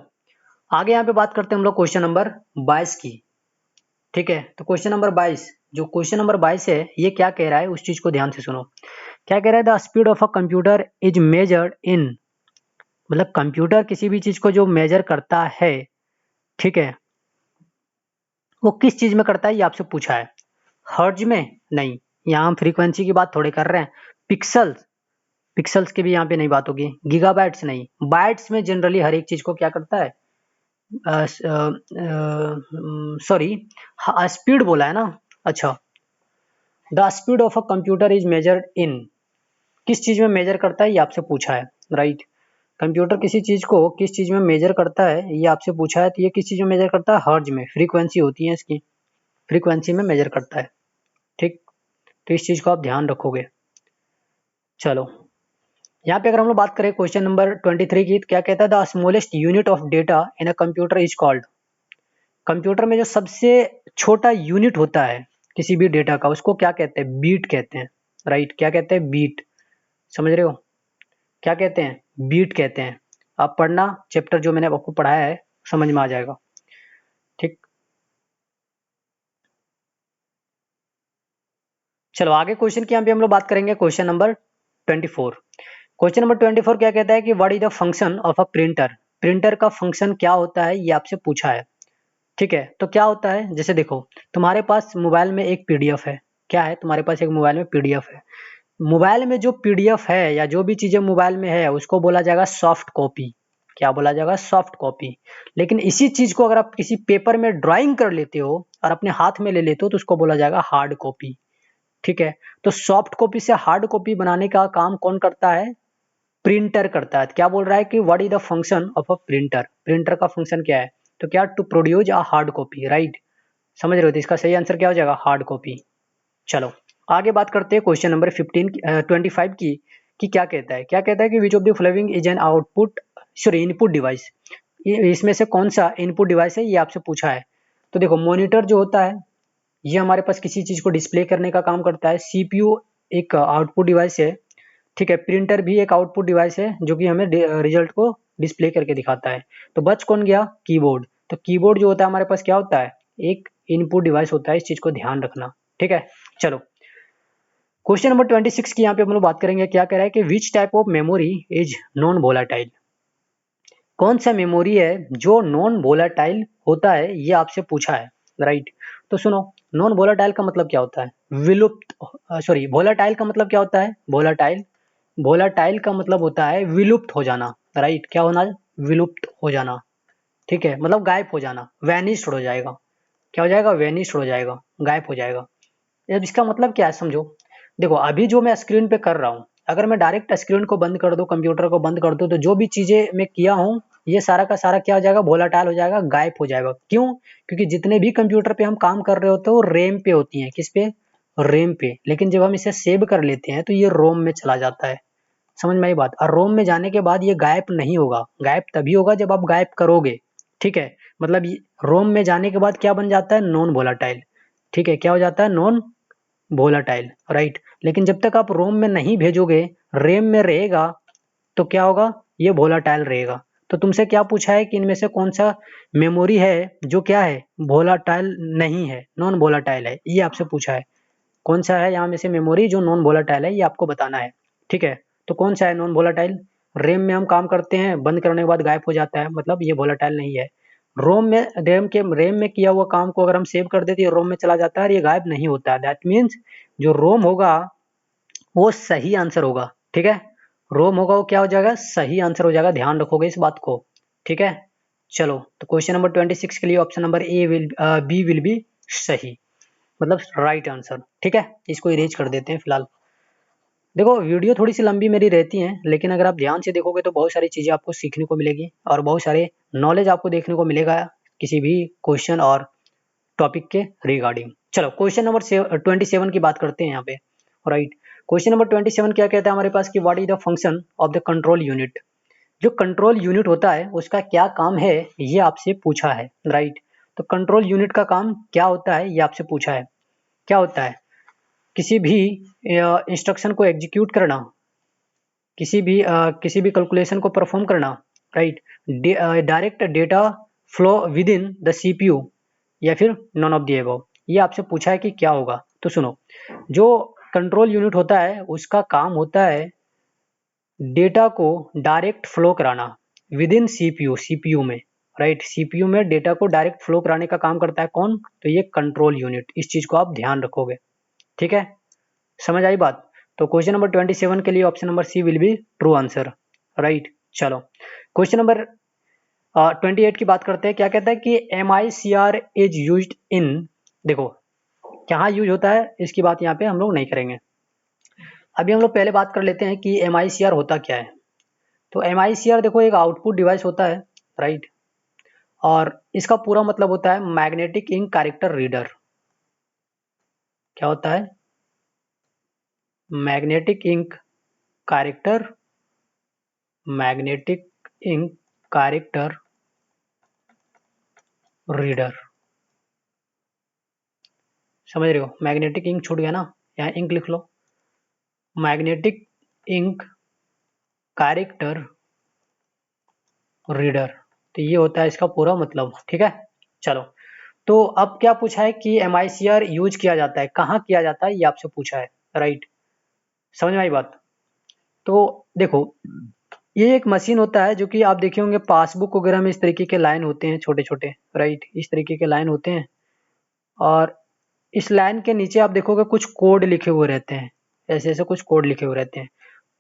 आगे यहाँ पे बात करते हैं हम लोग क्वेश्चन नंबर 22 की, ठीक है। तो क्वेश्चन नंबर 22, जो क्वेश्चन नंबर 22 है, ये क्या कह रहा है उस चीज को ध्यान से सुनो। क्या कह रहा है? The speed of a computer is measured in, मतलब कंप्यूटर किसी भी चीज को जो मेजर करता है, ठीक है, वो किस चीज में करता है ये आपसे पूछा है। हर्ट्ज में नहीं, यहाँ हम फ्रीक्वेंसी की बात थोड़े कर रहे हैं। पिक्सल्स, पिक्सल्स की भी यहाँ पे नहीं बात होगी। गीगाबाइट्स नहीं, बाइट्स में जनरली हर एक चीज को क्या करता है, सॉरी स्पीड बोला है ना। अच्छा, the speed of a computer is measured in, किस चीज में मेजर करता है ये आपसे पूछा है, राइट। कंप्यूटर किसी चीज को किस चीज में मेजर करता है ये आपसे पूछा है, तो ये किस चीज में मेजर करता है? हर्ट्ज में, फ्रीक्वेंसी होती है इसकी, फ्रीक्वेंसी में मेजर करता है, ठीक। तो इस चीज को आप ध्यान रखोगे। चलो यहाँ पे अगर हम लोग बात करें क्वेश्चन नंबर 23 की, तो क्या कहता है? The smallest unit of data in a computer is called, computer में जो सबसे छोटा यूनिट होता है किसी भी डेटा का, उसको क्या कहते हैं? बीट कहते हैं, राइट। क्या कहते हैं? बीट, समझ रहे हो? क्या कहते हैं? बीट कहते हैं। आप पढ़ना चैप्टर जो मैंने आपको पढ़ाया है, समझ में आ जाएगा, ठीक। चलो आगे क्वेश्चन की यहाँ पे हम लोग बात करेंगे, क्वेश्चन नंबर 24। क्वेश्चन नंबर 24 क्या कहता है कि what is the function of a printer, printer का फंक्शन क्या होता है ये आपसे पूछा है, ठीक है। तो क्या होता है, जैसे देखो तुम्हारे पास मोबाइल में एक पीडीएफ है, क्या है तुम्हारे पास? एक मोबाइल में पीडीएफ है। मोबाइल में जो पीडीएफ है या जो भी चीजें मोबाइल में है उसको बोला जाएगा सॉफ्ट कॉपी। क्या बोला जाएगा? Soft copy. लेकिन इसी चीज को अगर आप किसी पेपर में ड्राइंग कर लेते हो और अपने हाथ में ले लेते हो तो उसको बोला जाएगा हार्ड कॉपी, ठीक है। तो सॉफ्ट कॉपी से हार्ड कॉपी बनाने का काम कौन करता है? प्रिंटर करता है। क्या बोल रहा है कि what is the function of a printer, printer का फंक्शन क्या है? तो क्या? To produce a hard copy, right. समझ रहे हो? तो इसका सही आंसर क्या हो जाएगा? Hard copy. चलो आगे बात करते हैं क्वेश्चन नंबर 25 की, कि क्या कहता है? क्या कहता है कि which of the following is an output, sorry input device, इसमें से कौन सा इनपुट डिवाइस है ये आपसे पूछा है। तो देखो मॉनिटर जो होता है ये हमारे पास किसी चीज को डिस्प्ले करने का काम करता है। सीपीयू एक आउटपुट डिवाइस है, ठीक है। प्रिंटर भी एक आउटपुट डिवाइस है जो कि हमें रिजल्ट को डिस्प्ले करके दिखाता है। तो बच कौन गया? कीबोर्ड। तो कीबोर्ड जो होता है हमारे पास क्या होता है? एक इनपुट डिवाइस होता है, इस चीज को ध्यान रखना, ठीक है। चलो क्वेश्चन नंबर 26 की यहाँ पे हम लोग बात करेंगे। क्या कह रहा है कि which type of memory is non volatile, कौन सा मेमोरी है जो नॉन वोलाटाइल होता है ये आपसे पूछा है, राइट। तो सुनो, नॉन वोलाटाइल का मतलब क्या होता है? विलुप्त, सॉरी वोलाटाइल का मतलब क्या होता है? वोलाटाइल, वोलाटाइल का मतलब होता है विलुप्त हो जाना, राइट। क्या होना? विलुप्त हो जाना, ठीक है, मतलब गायब हो जाना, वैनिश्ड हो जाएगा। क्या हो जाएगा? वैनिश्ड हो जाएगा, गायब हो जाएगा। अब इसका मतलब क्या है समझो। देखो अभी जो मैं स्क्रीन पे कर रहा हूँ, अगर मैं डायरेक्ट स्क्रीन को बंद कर दूं, कंप्यूटर को बंद कर दूं, तो जो भी चीजें मैं किया हूँ ये सारा का सारा क्या हो जाएगा? वोलाटाइल हो जाएगा, गायब हो जाएगा। क्यों? क्योंकि जितने भी कंप्यूटर पे हम काम कर रहे होते हैं वो रैम पे होती हैं। किस पे? रैम पे। लेकिन जब हम इसे सेव कर लेते हैं तो ये रोम में चला जाता है। समझ में आई बात? और रोम में जाने के बाद ये गायब नहीं होगा, गायब तभी होगा जब आप गायब करोगे, ठीक है। मतलब रोम में जाने के बाद क्या बन जाता है? नॉन वोलाटाइल, ठीक है। क्या हो जाता है? Non volatile, right. लेकिन जब तक आप रोम में नहीं भेजोगे, रैम में रहेगा, तो क्या होगा? ये वोलाटाइल रहेगा। तो तुमसे क्या पूछा है कि इनमें से कौन सा मेमोरी है जो क्या है? वोलाटाइल नहीं है, नॉन वोलाटाइल है, ये आपसे पूछा है। कौन सा है यहाँ में से मेमोरी जो नॉन वोलाटाइल है, ये आपको बताना है, ठीक है। तो कौन सा है नॉन वोलाटाइल? रैम में हम काम करते हैं, बंद करने के बाद गायब हो जाता है, मतलब ये वोलाटाइल नहीं है। रोम में, रैम में किया हुआ काम को अगर हम सेव कर देते हैं, रोम में चला जाता है और ये गायब नहीं होता है। दैट मीन्स जो रोम होगा वो सही आंसर होगा, ठीक है। रोम होगा वो क्या हो जाएगा? सही आंसर हो जाएगा, ध्यान रखोगे इस बात को, ठीक है। चलो तो क्वेश्चन नंबर 26 के लिए option number B will be सही, मतलब राइट आंसर, ठीक है। इसको इरेज कर देते हैं फिलहाल। देखो वीडियो थोड़ी सी लंबी मेरी रहती है, लेकिन अगर आप ध्यान से देखोगे तो बहुत सारी चीज़ें आपको सीखने को मिलेगी और बहुत सारे नॉलेज आपको देखने को मिलेगा किसी भी क्वेश्चन और टॉपिक के रिगार्डिंग। चलो क्वेश्चन नंबर 27 की बात करते हैं यहाँ पे, राइट। क्वेश्चन नंबर 27 क्या कहता है हमारे पास कि what is the function of the control unit, जो कंट्रोल यूनिट होता है उसका क्या काम है ये आपसे पूछा है, राइट। तो कंट्रोल यूनिट का काम क्या होता है ये आपसे पूछा है। क्या होता है? किसी भी इंस्ट्रक्शन को एग्जीक्यूट करना, किसी भी कैलकुलेशन को परफॉर्म करना, right? Direct data flow with in the CPU या फिर नॉन ऑफ द अबव। ये आपसे पूछा है कि क्या होगा। तो सुनो, जो कंट्रोल यूनिट होता है उसका काम होता है डेटा को डायरेक्ट फ्लो कराना विद इन सीपीयू, सीपीयू में, राइट? सीपीयू में डेटा को डायरेक्ट फ्लो कराने का काम करता है कौन? तो ये कंट्रोल यूनिट। इस चीज को आप ध्यान रखोगे, ठीक है? समझ आई बात? तो क्वेश्चन नंबर 27 के लिए option number C will be true answer, right? चलो क्वेश्चन नंबर 28 की बात करते हैं। क्या कहता है कि M I C R is use in, देखो कहाँ यूज होता है इसकी बात यहाँ पे हम लोग नहीं करेंगे। अभी हम लोग पहले बात कर लेते हैं कि एम आई सी आर होता क्या है। तो एम आई सी आर देखो एक आउटपुट डिवाइस होता है, राइट? और इसका पूरा मतलब होता है मैग्नेटिक इंक कैरेक्टर रीडर। क्या होता है? Magnetic ink character, magnetic ink character reader. समझ रहे हो? मैग्नेटिक इंक छूट गया ना, यहाँ इंक लिख लो। मैग्नेटिक इंक कैरेक्टर रीडर, तो ये होता है इसका पूरा मतलब, ठीक है? चलो, तो अब क्या पूछा है कि M I C are use किया जाता है, कहाँ किया जाता है ये आपसे पूछा है, राइट? समझ में आई बात? तो देखो, ये एक मशीन होता है जो कि आप देखे होंगे पासबुक वगैरह में इस तरीके के लाइन होते हैं छोटे छोटे, राइट? इस तरीके के लाइन होते हैं और इस लाइन के नीचे आप देखोगे कुछ कोड लिखे हुए रहते हैं, ऐसे ऐसे कुछ कोड लिखे हुए रहते हैं।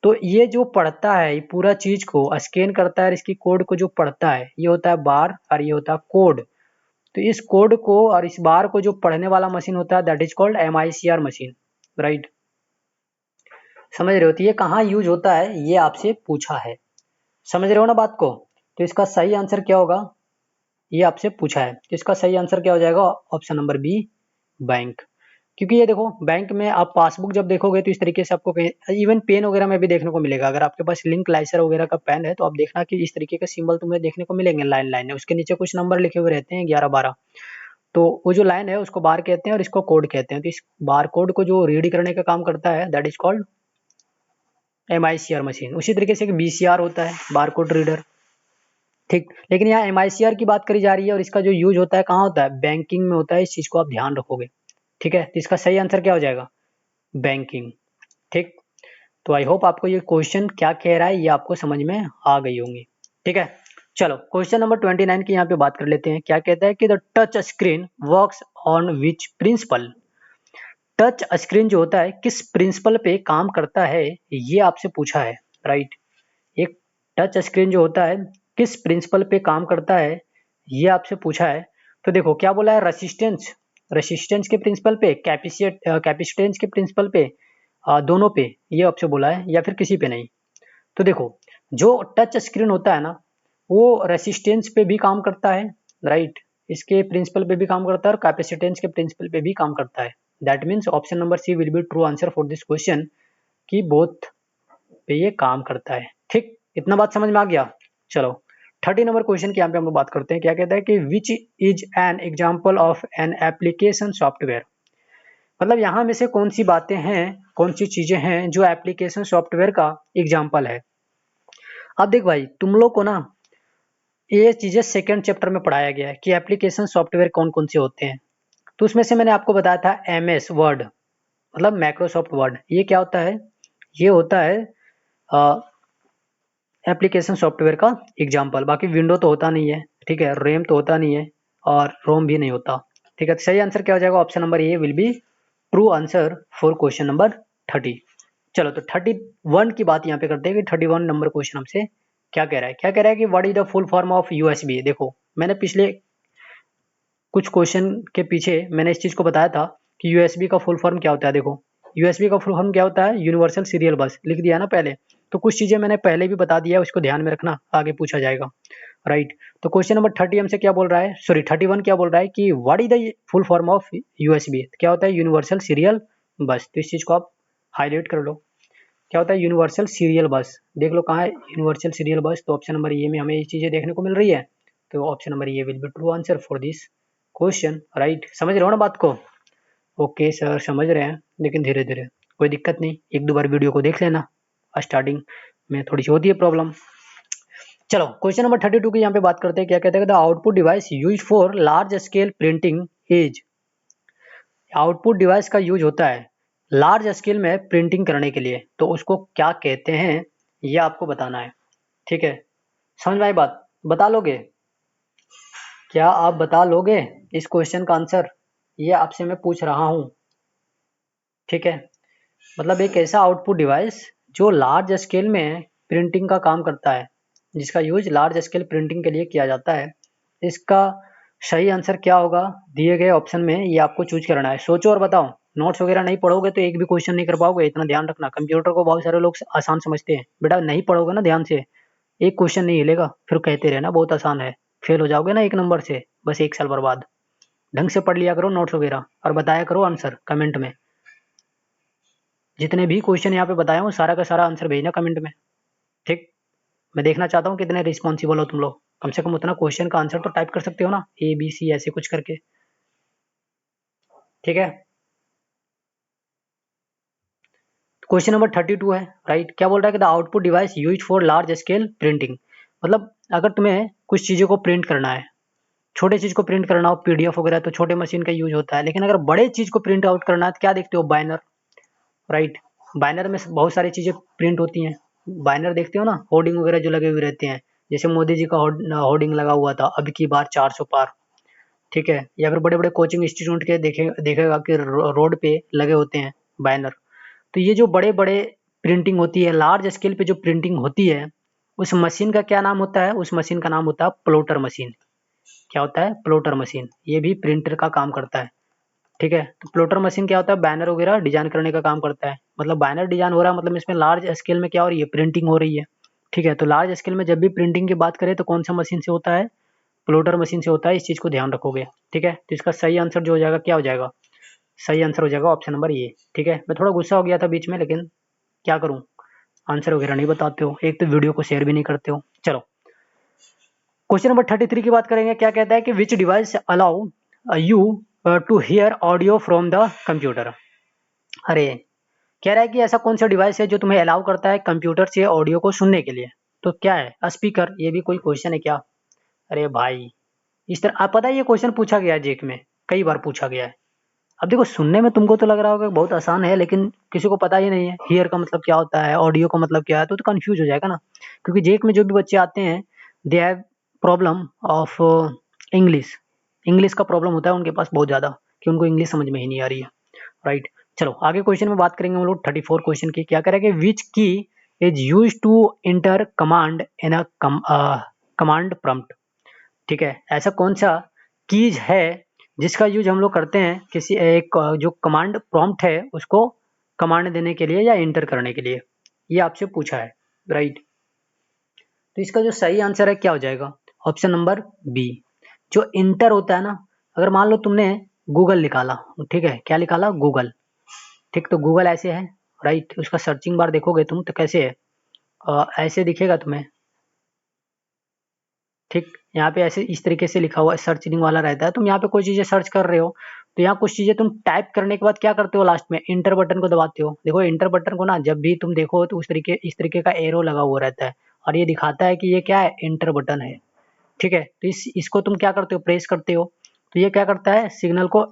तो ये जो पढ़ता है, ये पूरा चीज को स्कैन करता है और इसकी कोड को जो पढ़ता है ये होता है बार और ये होता है कोड। तो इस कोड को और इस बार को जो पढ़ने वाला मशीन होता है that is called M I C R machine, right? समझ रहे हो? तो ये कहाँ यूज होता है ये आपसे पूछा है। समझ रहे हो ना बात को? तो इसका सही आंसर क्या होगा ये आपसे पूछा है। तो इसका सही आंसर क्या हो जाएगा? Option number B, bank. क्योंकि ये देखो बैंक में आप पासबुक जब देखोगे तो इस तरीके से आपको कहीं इवन पेन वगैरह में भी देखने को मिलेगा। अगर आपके पास लिंक लाइसर वगैरह का पेन है तो आप देखना कि इस तरीके का सिंबल तुम्हें देखने को मिलेंगे लाइन लाइन में, उसके नीचे कुछ नंबर लिखे हुए रहते हैं 11-12। तो वो जो लाइन है उसको बार कहते हैं और इसको कोड कहते हैं। तो इस बार कोड को जो रीड करने का काम करता है that is called M I C R machine. उसी तरीके से बी सी आर होता है, बार कोड रीडर, ठीक? लेकिन यहाँ एम आई सी आर की बात करी जा रही है और इसका जो यूज होता है कहाँ होता है? बैंकिंग में होता है। इस चीज को आप ध्यान रखोगे, ठीक है? तो इसका सही आंसर क्या हो जाएगा? बैंकिंग, ठीक? तो आई होप आपको ये क्वेश्चन क्या कह रहा है ये आपको समझ में आ गई होंगी, ठीक है? चलो क्वेश्चन नंबर 29 की यहाँ पे बात कर लेते हैं। क्या कहता है कि the touch screen works on which principle. Touch screen जो होता है किस प्रिंसिपल पे काम करता है ये आपसे पूछा है, राइट? एक टच स्क्रीन जो होता है किस प्रिंसिपल पे काम करता है ये आपसे पूछा है। तो देखो क्या बोला है? रेसिस्टेंस, रेसिस्टेंस के प्रिंसिपल पे, कैपेसिटेंस के प्रिंसिपल पे, दोनों पे ये आपसे बोला है या फिर किसी पे नहीं। तो देखो जो टच स्क्रीन होता है ना वो रेसिस्टेंस पे भी काम करता है, राइट? इसके प्रिंसिपल पे भी काम करता है और कैपेसिटेंस के प्रिंसिपल पे भी काम करता है। That means option number C will be true answer for this question कि बोथ पे ये काम करता है, ठीक? इतना बात समझ में आ गया? चलो 30 नंबर क्वेश्चन की यहाँ पे हम लोग बात करते हैं। क्या कहता है कि which is an example of an application software. मतलब यहाँ में से कौन सी बातें हैं, कौन सी चीजें हैं जो एप्लीकेशन सॉफ्टवेयर का एग्जाम्पल है। अब देख भाई तुम लोग को ना ये चीजें सेकंड चैप्टर में पढ़ाया गया है कि एप्लीकेशन सॉफ्टवेयर कौन कौन से होते हैं। तो उसमें से मैंने आपको बताया था एमएस वर्ड, मतलब माइक्रोसॉफ्ट वर्ड। ये क्या होता है? ये होता है एप्लीकेशन सॉफ्टवेयर का एग्जाम्पल। बाकी विंडो तो होता नहीं है, ठीक है? रैम तो होता नहीं है और रोम भी नहीं होता, ठीक है? तो सही आंसर क्या हो जाएगा? Option number A will be true answer for question number 30। चलो तो 31 की बात यहाँ पे करते हैं कि 31 नंबर क्वेश्चन हमसे क्या कह रहा है। क्या कह रहा है कि what is the full form of USB. देखो मैंने पिछले कुछ क्वेश्चन के पीछे मैंने इस चीज को बताया था कि यूएसबी का फुल फॉर्म क्या होता है। देखो यूएसबी का फुल फॉर्म क्या होता है? यूनिवर्सल सीरियल बस, लिख दिया ना पहले। तो कुछ चीजें मैंने पहले भी बता दिया है, उसको ध्यान में रखना, आगे पूछा जाएगा, राइट? तो क्वेश्चन नंबर 30 हमसे क्या बोल रहा है, सॉरी 31 क्या बोल रहा है कि what is the full form of USB. क्या होता है? यूनिवर्सल सीरियल बस। तो इस चीज को आप हाईलाइट कर लो। क्या होता है? यूनिवर्सल सीरियल बस। देख लो कहाँ है यूनिवर्सल सीरियल बस। तो ऑप्शन नंबर ए में हमें ये चीजें देखने को मिल रही है। तो option number A will be true answer for this question, right. समझ रहे हो ना बात को? ओके सर, समझ रहे हैं, लेकिन धीरे धीरे, कोई दिक्कत नहीं, एक दो बार वीडियो को देख लेना, स्टार्टिंग में थोड़ी सी होती है प्रॉब्लम। चलो क्वेश्चन नंबर 32 की यहाँ पे बात करते हैं। क्या कहते हैं? The output device use for large scale printing is. Output device का यूज होता है लार्ज स्केल में प्रिंटिंग करने के लिए, तो उसको क्या कहते हैं ये आपको बताना है। ठीक है, समझ में आई बात? बता लोगे? क्या आप बता लोगे इस क्वेश्चन का आंसर? ये आपसे मैं पूछ रहा हूँ। ठीक है, मतलब एक ऐसा आउटपुट डिवाइस जो लार्ज स्केल में प्रिंटिंग का काम करता है, जिसका यूज लार्ज स्केल प्रिंटिंग के लिए किया जाता है। इसका सही आंसर क्या होगा दिए गए ऑप्शन में, ये आपको चूज करना है। सोचो और बताओ। नोट्स वगैरह नहीं पढ़ोगे तो एक भी क्वेश्चन नहीं कर पाओगे, इतना ध्यान रखना। कंप्यूटर को बहुत सारे लोग आसान समझते हैं, बेटा नहीं पढ़ोगे ना ध्यान से, एक क्वेश्चन नहीं हिलेगा, फिर कहते रहना बहुत आसान है, फेल हो जाओगे ना एक नंबर से, बस एक साल बर्बाद। ढंग से पढ़ लिया करो नोट्स वगैरह, और बताया करो आंसर कमेंट में। जितने भी क्वेश्चन यहाँ पे बताया हूँ सारा का सारा आंसर भेजना कमेंट में। ठीक, मैं देखना चाहता हूँ कितने रिस्पॉन्सिबल हो तुम लोग। कम से कम उतना क्वेश्चन का आंसर तो टाइप कर सकते हो ना, ABC ऐसे कुछ करके। ठीक है, क्वेश्चन नंबर 32 है, राइट। क्या बोल रहा है कि the output device use for large scale printing. मतलब अगर तुम्हें कुछ चीज़ों को प्रिंट करना है, छोटे चीज़ को प्रिंट करना हो, PDF वगैरह, तो छोटे मशीन का यूज होता है। लेकिन अगर बड़े चीज़ को प्रिंट आउट करना है तो क्या देखते हो? बाइनर, राइट। बाइनर में बहुत सारी चीज़ें प्रिंट होती हैं। बाइनर देखते हो ना, होर्डिंग वगैरह जो लगे हुए रहते हैं, जैसे मोदी जी का होर्डिंग लगा हुआ था, अब की बार 400 पार। ठीक है, या फिर बड़े बड़े कोचिंग इंस्टीट्यूट के देखेगा कि रोड पे लगे होते हैं बैनर। तो ये जो बड़े बड़े प्रिंटिंग होती है, लार्ज स्केल पे जो प्रिंटिंग होती है, उस मशीन का क्या नाम होता है? उस मशीन का नाम होता है प्लॉटर मशीन। क्या होता है? Plotter machine. ये भी प्रिंटर का काम करता है। ठीक है, तो प्लॉटर मशीन क्या होता है? बैनर वगैरह डिजाइन करने का काम करता है। मतलब बैनर डिजाइन हो रहा है, मतलब इसमें लार्ज स्केल में क्या हो रही है? प्रिंटिंग हो रही है। ठीक है, तो लार्ज स्केल में जब भी प्रिंटिंग की बात करें तो कौन सा मशीन से होता है? प्लॉटर मशीन से होता है। इस चीज को ध्यान रखोगे। ठीक है, तो इसका सही आंसर जो हो जाएगा, क्या हो जाएगा? सही आंसर हो जाएगा ऑप्शन नंबर ये। ठीक है, मैं थोड़ा गुस्सा हो गया था बीच में, लेकिन क्या करूं, आंसर वगैरह नहीं बताते हो, एक तो वीडियो को शेयर भी नहीं करते हो। चलो क्वेश्चन नंबर 33 की बात करेंगे। क्या कहता है कि which device allow you to hear audio from the computer. अरे, कह रहा है कि ऐसा कौन सा डिवाइस है जो तुम्हें अलाउ करता है कंप्यूटर से ऑडियो को सुनने के लिए। तो क्या है? स्पीकर। ये भी कोई क्वेश्चन है क्या? अरे भाई, इस तरह आप पता है ये क्वेश्चन पूछा गया है जेक में, कई बार पूछा गया है। अब देखो, सुनने में तुमको तो लग रहा होगा कि बहुत आसान है, लेकिन किसी को पता ही नहीं है हियर का मतलब क्या होता है, ऑडियो का मतलब क्या है, तो कंफ्यूज हो जाएगा ना। क्योंकि जेक में जो भी बच्चे आते हैं, they have problem of English. English का प्रॉब्लम होता है उनके पास बहुत ज़्यादा, कि उनको इंग्लिश समझ में ही नहीं आ रही है, राइट। चलो आगे क्वेश्चन में बात करेंगे हम लोग 34 क्वेश्चन की। क्या करेंगे? Which key is use to enter command in a command prompt. ठीक है, ऐसा कौन सा कीज है जिसका यूज हम लोग करते हैं किसी एक जो कमांड प्रॉम्प्ट है उसको कमांड देने के लिए या इंटर करने के लिए, ये आपसे पूछा है, राइट। तो इसका जो सही आंसर है क्या हो जाएगा? Option number B. जो इंटर होता है ना, अगर मान लो तुमने गूगल निकाला, ठीक है, क्या निकाला? गूगल। ठीक, तो गूगल ऐसे है, राइट। उसका सर्चिंग बार देखोगे तुम तो कैसे है? ऐसे दिखेगा तुम्हें। ठीक, यहाँ पे ऐसे इस तरीके से लिखा हुआ है, सर्चिंग वाला रहता है। तुम यहाँ पे कोई चीजें सर्च कर रहे हो, तो यहाँ कुछ चीजें तुम टाइप करने के बाद क्या करते हो? लास्ट में इंटर बटन को दबाते हो। देखो इंटर बटन को ना जब भी तुम देखो तो इस तरीके का एरो लगा हुआ रहता है, और ये दिखाता है कि ये क्या है? इंटर बटन है। ठीक है, तो इसको तुम क्या करते हो? प्रेस करते हो, तो ये क्या करता है? सिग्नल को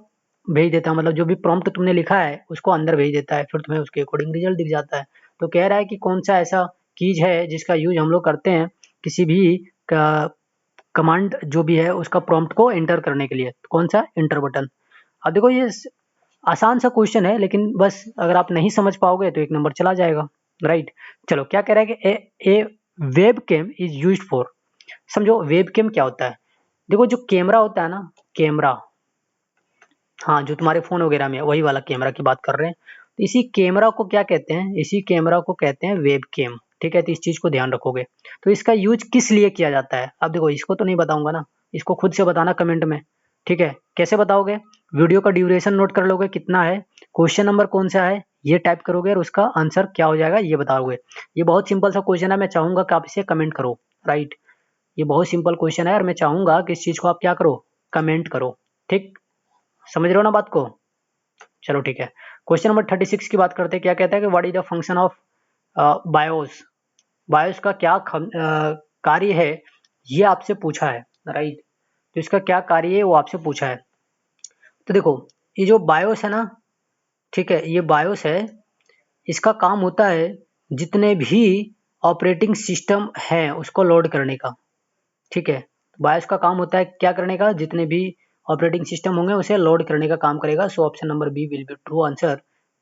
भेज देता है, मतलब जो भी प्रॉम्प्ट तुमने लिखा है उसको अंदर भेज देता है, फिर तुम्हें उसके अकॉर्डिंग रिजल्ट दिख जाता है। तो कह रहा है कि कौन सा ऐसा कीज है जिसका यूज हम लोग करते हैं किसी भी कमांड जो भी है उसका प्रॉम्प्ट को एंटर करने के लिए। कौन सा? Inter button. अब देखो ये आसान सा क्वेश्चन है, लेकिन बस अगर आप नहीं समझ पाओगे तो एक नंबर चला जाएगा, राइट। चलो क्या कह रहा है कि a web cam is use for. समझो वेब कैम क्या होता है। देखो जो कैमरा होता है ना, कैमरा, हाँ, जो तुम्हारे फोन वगैरह में है वही वाला कैमरा की बात कर रहे हैं। तो इसी कैमरा को क्या कहते हैं? इसी कैमरा को कहते हैं वेब कैम। ठीक है, तो इस चीज को ध्यान रखोगे। तो इसका यूज किस लिए किया जाता है? अब देखो इसको तो नहीं बताऊंगा ना, इसको खुद से बताना कमेंट में। ठीक है, कैसे बताओगे? वीडियो का ड्यूरेशन नोट कर लोगे कितना है, क्वेश्चन नंबर कौन सा है ये टाइप करोगे, और उसका आंसर क्या हो जाएगा ये बताओगे। ये बहुत सिंपल सा क्वेश्चन है, मैं चाहूंगा कि आप इसे कमेंट करो, राइट। ये बहुत सिंपल क्वेश्चन है और मैं चाहूंगा कि इस चीज को आप क्या करो? कमेंट करो। ठीक, समझ रहे हो ना बात को? चलो ठीक है। क्वेश्चन नंबर 36 की बात करते हैं। क्या कहता है कि what is the function of BIOS? BIOS का क्या कार्य है, ये आपसे पूछा है, राइट? तो इसका क्या कार्य है वो आपसे पूछा है। तो देखो, ये जो बायोस है ना, ठीक है, ये बायोस है, इसका काम होता है जितने भी ऑपरेटिंग सिस्टम हैं उसको लोड करने का, ठीक है। बायोस का काम होता है क्या करने का, जितने भी ऑपरेटिंग सिस्टम होंगे उसे लोड करने का काम करेगा। So option number B will be true answer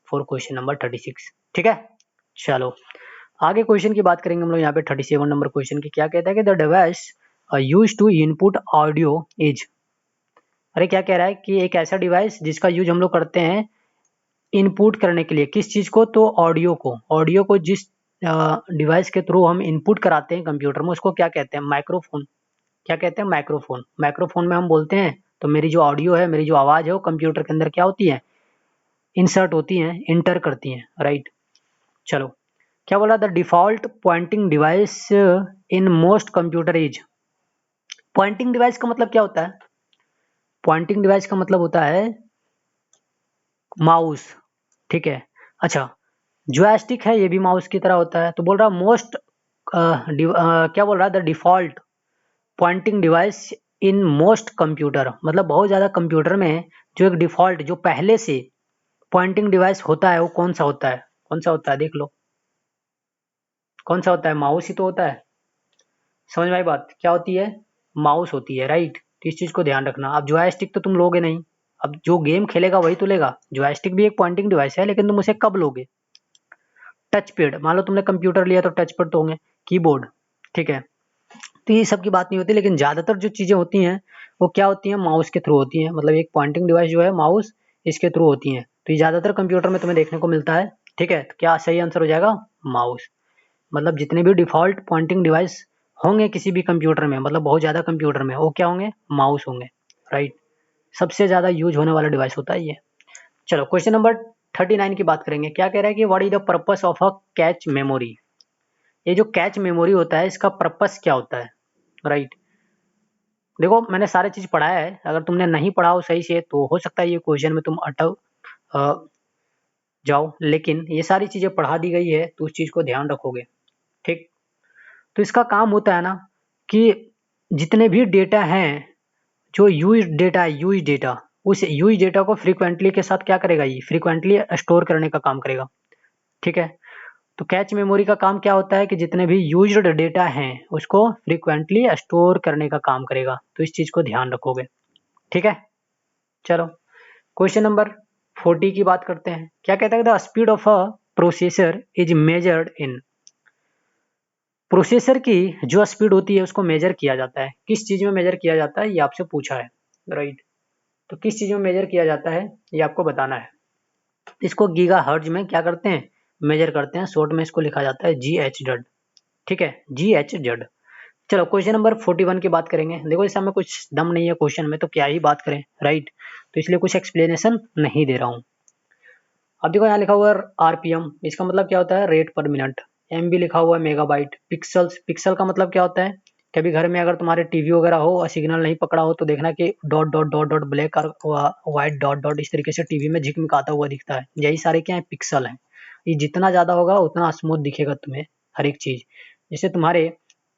for question number 36, ठीक है। चलो आगे क्वेश्चन की बात करेंगे हम लोग यहाँ पे 37 नंबर क्वेश्चन की। क्या कहता है कि the device use to input audio is, अरे क्या कह रहा है कि एक ऐसा डिवाइस जिसका यूज हम लोग करते हैं इनपुट करने के लिए, किस चीज को, तो ऑडियो को जिस डिवाइस के थ्रू हम इनपुट कराते हैं कंप्यूटर में उसको क्या कहते हैं, माइक्रोफोन। क्या कहते हैं, माइक्रोफोन। माइक्रोफोन में हम बोलते हैं तो मेरी जो ऑडियो है, मेरी जो आवाज है वो कंप्यूटर के अंदर क्या होती है, इंसर्ट होती है, इंटर करती है, राइट। चलो क्या बोला, the default pointing device in most computer is. Pointing device का मतलब क्या होता है, पॉइंटिंग डिवाइस का मतलब होता है माउस, ठीक है। अच्छा, जॉयस्टिक है, ये भी माउस की तरह होता है। तो बोल रहा मोस्ट क्या बोल रहा है, the default pointing device in most computer, मतलब बहुत ज़्यादा कंप्यूटर में जो एक डिफॉल्ट, जो पहले से पॉइंटिंग डिवाइस होता है वो कौन सा होता है, कौन सा होता है, देख लो कौन सा होता है, माउस ही तो होता है। समझ में आई बात, क्या होती है, माउस होती है, राइट। तो इस चीज़ को ध्यान रखना। अब जॉयस्टिक तो तुम लोगे नहीं, अब जो गेम खेलेगा वही तो लेगा। जॉयस्टिक भी एक पॉइंटिंग डिवाइस है, लेकिन तुम उसे कब लोगे, टच पैड, मान लो तुमने कंप्यूटर लिया तो टच पैड तो होंगे, कीबोर्ड, ठीक है। तो ये सब की बात नहीं होती, लेकिन ज़्यादातर जो चीज़ें होती हैं वो क्या होती हैं, माउस के थ्रू होती हैं। मतलब एक पॉइंटिंग डिवाइस जो है माउस, इसके थ्रू होती हैं। तो ये ज़्यादातर कंप्यूटर में तुम्हें देखने को मिलता है, ठीक है। तो क्या सही आंसर हो जाएगा, माउस। मतलब जितने भी डिफ़ॉल्ट पॉइंटिंग डिवाइस होंगे किसी भी कंप्यूटर में, मतलब बहुत ज़्यादा कंप्यूटर में, वो क्या होंगे, माउस होंगे, राइट। सबसे ज़्यादा यूज होने वाला डिवाइस होता है ये। चलो क्वेश्चन नंबर 39 की बात करेंगे। क्या कह रहा है कि what is the purpose of a cache memory. ये जो कैच मेमोरी होता है इसका पर्पस क्या होता है, राइट। देखो मैंने सारे चीज पढ़ाया है, अगर तुमने नहीं पढ़ा हो सही से तो हो सकता है ये क्वेश्चन में तुम अटक जाओ, लेकिन ये सारी चीजें पढ़ा दी गई है तो उस चीज को ध्यान रखोगे, ठीक। तो इसका काम होता है ना कि जितने भी डेटा हैं, जो यूज डेटा है, यूज डेटा, उस यूज डेटा को फ्रीक्वेंटली के साथ क्या करेगा, ये फ्रीक्वेंटली स्टोर करने का काम करेगा, ठीक है। तो कैच मेमोरी का काम क्या होता है कि जितने भी यूज्ड डेटा हैं उसको फ्रीक्वेंटली स्टोर करने का काम करेगा। तो इस चीज को ध्यान रखोगे, ठीक है। चलो क्वेश्चन नंबर 40 की बात करते हैं। क्या कहता है, the speed of a processor is measured in. Processor की जो स्पीड होती है उसको मेजर किया जाता है, किस चीज में मेजर किया जाता है ये आपसे पूछा है, राइट। तो किस चीज में मेजर किया जाता है ये आपको बताना है। इसको गीगा हर्ट्ज में क्या करते हैं, मेजर करते हैं। शॉर्ट में इसको लिखा जाता है GHz, ठीक है, GHz। चलो क्वेश्चन नंबर 41 की बात करेंगे। देखो इस समय कुछ दम नहीं है क्वेश्चन में, तो क्या ही बात करें, राइट। तो इसलिए कुछ एक्सप्लेनेशन नहीं दे रहा हूँ। अब देखो यहाँ लिखा हुआ है RPM, इसका मतलब क्या होता है, रेट पर मिनट। MB लिखा हुआ है मेगाबाइट। पिक्सल्स, पिक्सल का मतलब क्या होता है, कभी घर में अगर तुम्हारे टीवी वगैरह हो और सिग्नल नहीं पकड़ा हो तो देखना कि dot dot dot dot black और व्हाइट डॉट डॉट इस तरीके से टीवी में झिकमिकाता हुआ दिखता है, यही सारे क्या है, पिक्सल हैं। ये जितना ज्यादा होगा उतना स्मूथ दिखेगा तुम्हें हर एक चीज। जैसे तुम्हारे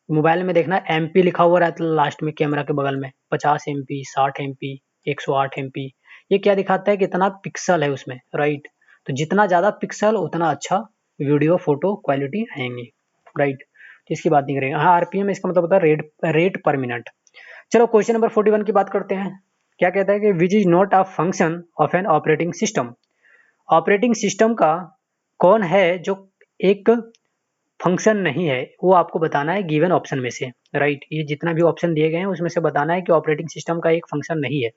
मोबाइल में देखना MP लिखा हुआ रहता है लास्ट में कैमरा के बगल में, 50 MP, 60 MP, 108 MP। ये क्या दिखाता है, कितना पिक्सल है उसमें, राइट। तो जितना ज़्यादा पिक्सल उतना अच्छा वीडियो फोटो क्वालिटी आएंगी, राइट। तो इसकी बात नहीं करेंगे। हाँ RPM इसका मतलब होता है रेट पर मिनट। चलो क्वेश्चन नंबर 41 की बात करते हैं। क्या कहता है कि which is not a function of an operating system. Operating system का कौन है जो एक फंक्शन नहीं है, वो आपको बताना है गिवन ऑप्शन में से, राइट। ये जितना भी ऑप्शन दिए गए हैं उसमें से बताना है कि ऑपरेटिंग सिस्टम का एक फंक्शन नहीं है,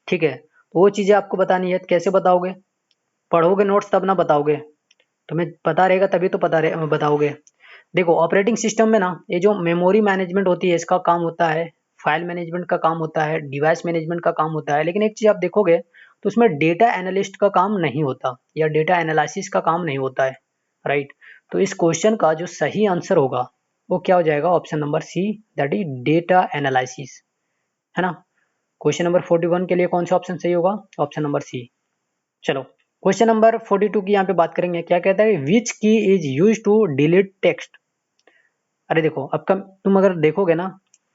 ठीक है। तो वो चीज़ें आपको बतानी है, तो कैसे बताओगे, पढ़ोगे नोट्स तब ना बताओगे, तुम्हें पता रहेगा तभी तो बताओगे। देखो ऑपरेटिंग सिस्टम में ना ये जो मेमोरी मैनेजमेंट होती है इसका काम होता है, फाइल मैनेजमेंट का काम होता है, डिवाइस मैनेजमेंट का काम होता है। लेकिन एक चीज़ आप देखोगे तो उसमें डेटा एनालिस्ट का काम नहीं होता या डेटा एनालिसिस का काम नहीं होता है, राइट। तो इस क्वेश्चन का जो सही आंसर होगा वो क्या हो जाएगा, option number C, that is data analysis, है ना। क्वेश्चन नंबर 41 के लिए कौन सा ऑप्शन सही होगा? Option number C. चलो क्वेश्चन नंबर 42 की यहाँ पे बात करेंगे। क्या कहता है? Which key is use to delete text. अरे देखो, अब कम तुम अगर देखोगे ना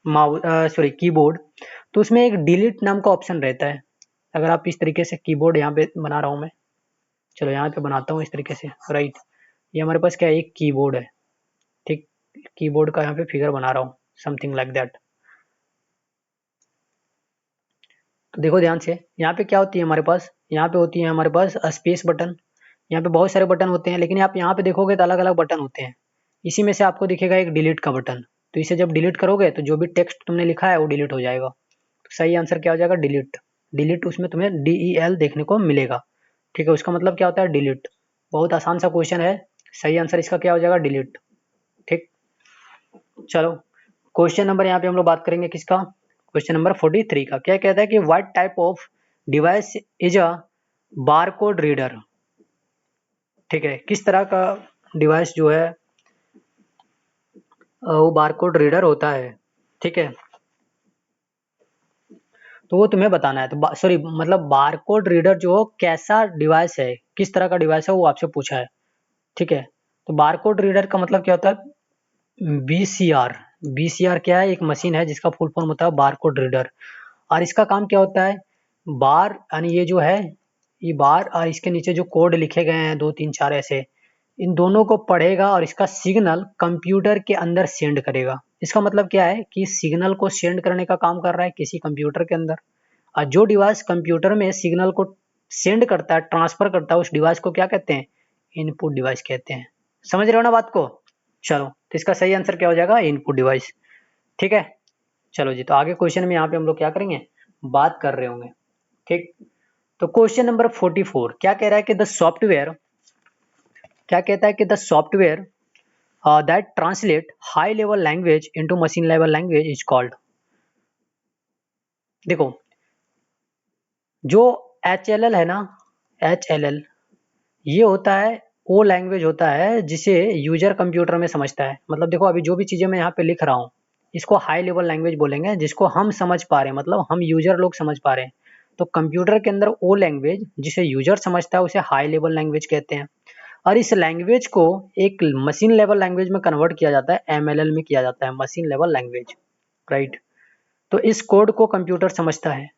माउस सॉरी कीबोर्ड, तो उसमें एक डिलीट नाम का ऑप्शन रहता है। अगर आप इस तरीके से कीबोर्ड यहाँ पे बना रहा हूँ मैं, चलो यहाँ पे बनाता हूँ इस तरीके से, राइट। ये हमारे पास क्या है? एक कीबोर्ड है, ठीक। कीबोर्ड का यहाँ पे फिगर बना रहा हूँ, समथिंग लाइक दैट। तो देखो ध्यान से, यहाँ पे क्या होती है हमारे पास? यहाँ पे होती है हमारे पास स्पेस बटन। यहाँ पे बहुत सारे बटन होते हैं, लेकिन आप यहाँ पे देखोगे तो अलग अलग बटन होते हैं। इसी में से आपको दिखेगा एक डिलीट का बटन। तो इसे जब डिलीट करोगे तो जो भी टेक्स्ट तुमने लिखा है वो डिलीट हो जाएगा। तो सही आंसर क्या हो जाएगा? डिलीट। डिलीट उसमें तुम्हें DEL देखने को मिलेगा, ठीक है। उसका मतलब क्या होता है? डिलीट। बहुत आसान सा क्वेश्चन है। सही आंसर इसका क्या हो जाएगा? डिलीट, ठीक। चलो क्वेश्चन नंबर यहाँ पे हम लोग बात करेंगे किसका? क्वेश्चन नंबर 43 का। क्या कहता है कि what type of device is a barcode reader. ठीक है, किस तरह का डिवाइस जो है वो बारकोड रीडर होता है, ठीक है। तो वो तुम्हें बताना है। तो सॉरी मतलब बारकोड रीडर जो कैसा डिवाइस है, किस तरह का डिवाइस है, वो आपसे पूछा है, ठीक है। तो बारकोड रीडर का मतलब क्या होता है? BCR। BCR क्या है? एक मशीन है जिसका फुल फॉर्म होता है बारकोड रीडर। और इसका काम क्या होता है? बार यानी ये जो है, ये बार और इसके नीचे जो कोड लिखे गए हैं 2 3 4 ऐसे, इन दोनों को पढ़ेगा और इसका सिग्नल कंप्यूटर के अंदर सेंड करेगा। इसका मतलब क्या है कि सिग्नल को सेंड करने का काम कर रहा है किसी कंप्यूटर के अंदर। और जो डिवाइस कंप्यूटर में सिग्नल को सेंड करता है, ट्रांसफर करता है, उस डिवाइस को क्या कहते हैं? इनपुट डिवाइस कहते हैं। समझ रहे हो ना बात को? चलो तो इसका सही आंसर क्या हो जाएगा? इनपुट डिवाइस, ठीक है। चलो जी, तो आगे क्वेश्चन में यहाँ पे हम लोग क्या करेंगे? बात कर रहे होंगे, ठीक। तो क्वेश्चन नंबर 44 क्या कह रहा है कि द सॉफ्टवेयर, क्या कहता है कि the software that translate high level language into machine level language is called. देखो जो HLL है ना, HLL, ये होता है, वो लैंग्वेज होता है जिसे यूजर कंप्यूटर में समझता है। मतलब देखो अभी जो भी चीजें मैं यहाँ पे लिख रहा हूँ, इसको हाई लेवल लैंग्वेज बोलेंगे जिसको हम समझ पा रहे हैं, मतलब हम यूजर लोग समझ पा रहे हैं। तो कंप्यूटर के अंदर वो लैंग्वेज जिसे यूजर समझता है उसे हाई लेवल लैंग्वेज कहते हैं। और इस लैंग्वेज को एक मशीन लेवल लैंग्वेज में कन्वर्ट किया जाता है, MLL में किया जाता है, मशीन लेवल लैंग्वेज, राइट। तो इस कोड को कंप्यूटर समझता है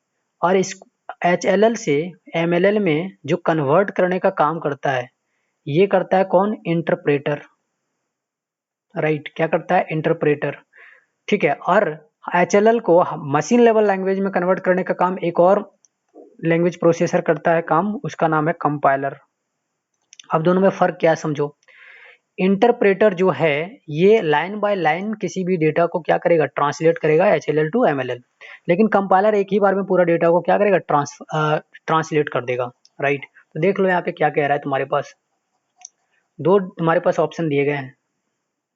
और इस HLL से MLL में जो कन्वर्ट करने का काम करता है, ये करता है कौन? Interpreter, right. क्या करता है? इंटरप्रेटर, ठीक है। और HLL को मशीन लेवल लैंग्वेज में कन्वर्ट करने का काम एक और लैंग्वेज प्रोसेसर करता है काम, उसका नाम है कंपाइलर। अब दोनों में फर्क क्या है समझो। इंटरप्रेटर जो है ये लाइन बाय लाइन किसी भी डेटा को क्या करेगा? ट्रांसलेट करेगा HLL टू MLL। लेकिन कंपाइलर एक ही बार में पूरा डेटा को क्या करेगा? ट्रांसलेट कर देगा, राइट। तो देख लो यहाँ पे क्या कह रहा है तुम्हारे पास। दो तुम्हारे पास ऑप्शन दिए गए हैं।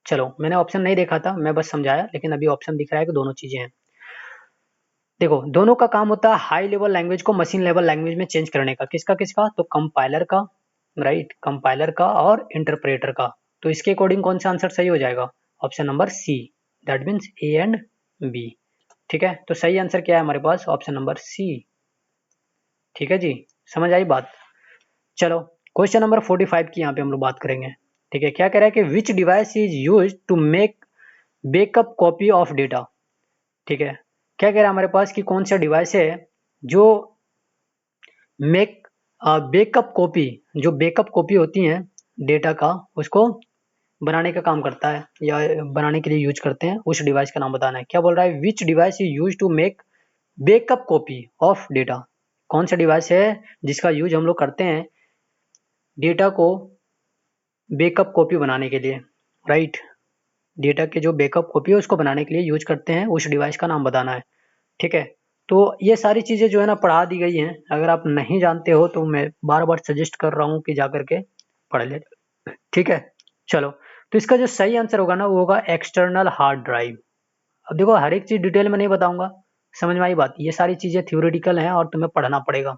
चलो मैंने ऑप्शन नहीं देखा था, मैं बस समझाया, लेकिन अभी ऑप्शन दिख रहा है कि दोनों चीजें हैं। देखो दोनों का काम होता है हाई लेवल लैंग्वेज को मशीन लेवल लैंग्वेज में चेंज करने का। किसका किसका? तो कंपाइलर का, राइट, कंपाइलर का और इंटरप्रेटर का। तो इसके अकॉर्डिंग कौन सा आंसर सही हो जाएगा? Option number C, that means A and B, ठीक है। तो सही आंसर क्या है हमारे पास? ऑप्शन नंबर सी, ठीक है जी। समझ आई बात? चलो क्वेश्चन नंबर 45 की यहाँ पे हम लोग बात करेंगे, ठीक है। क्या कह रहा है कि which device is use to make backup copy of data, ठीक है। क्या कह रहा है हमारे पास कि कौन सा डिवाइस है जो मेक बैकअप कॉपी, जो बैकअप कॉपी होती हैं डेटा का, उसको बनाने का काम करता है या बनाने के लिए यूज करते हैं, उस डिवाइस का नाम बताना है। क्या बोल रहा है? Which device is use to make backup copy of data. कौन सा डिवाइस है जिसका यूज हम लोग करते हैं डेटा को बैकअप कॉपी बनाने के लिए, राइट। डेटा के जो बैकअप कॉपी है उसको बनाने के लिए यूज करते हैं, उस डिवाइस का नाम बताना है, ठीक है। तो ये सारी चीजें जो है ना पढ़ा दी गई हैं। अगर आप नहीं जानते हो तो मैं बार बार सजेस्ट कर रहा हूँ कि जा करके पढ़ ले, ठीक है। चलो तो इसका जो सही आंसर होगा ना वो होगा एक्सटर्नल हार्ड ड्राइव। अब देखो हर एक चीज डिटेल में नहीं बताऊंगा, समझ में आई बात? ये सारी चीजें थ्योरेटिकल हैं और तुम्हें पढ़ना पड़ेगा,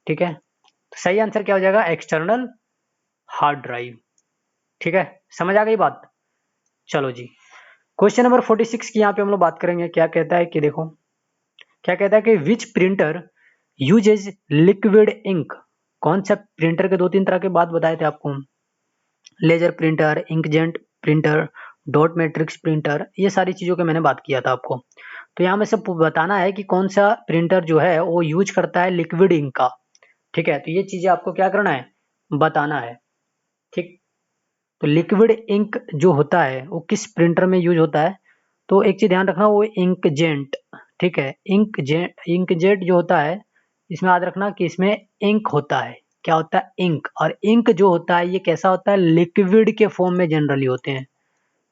ठीक है। तो सही आंसर क्या हो जाएगा? एक्सटर्नल हार्ड ड्राइव, ठीक है। समझ आ गई बात? चलो जी, क्वेश्चन नंबर 46 की यहाँ पे हम लोग बात करेंगे। क्या कहता है कि देखो क्या कहता है कि which printer uses liquid ink. कौन सा प्रिंटर के 2-3 तरह के बात बताए थे आपको, laser printer, inkjet printer, dot matrix printer, ये सारी चीज़ों के मैंने बात किया था आपको। तो यहाँ में सब बताना है कि कौन सा प्रिंटर जो है वो यूज करता है लिक्विड इंक का। ठीक है, तो ये चीज़ें आपको क्या करना है, बताना है। ठीक, तो लिक्विड इंक जो होता है वो किस प्रिंटर में यूज होता है, तो एक चीज़ ध्यान रखना, वो इंकजेट। ठीक है, इंकजेट जो होता है, इसमें याद रखना कि इसमें इंक होता है। क्या होता है, इंक। और इंक जो होता है ये कैसा होता है, लिक्विड के फॉर्म में जनरली होते हैं।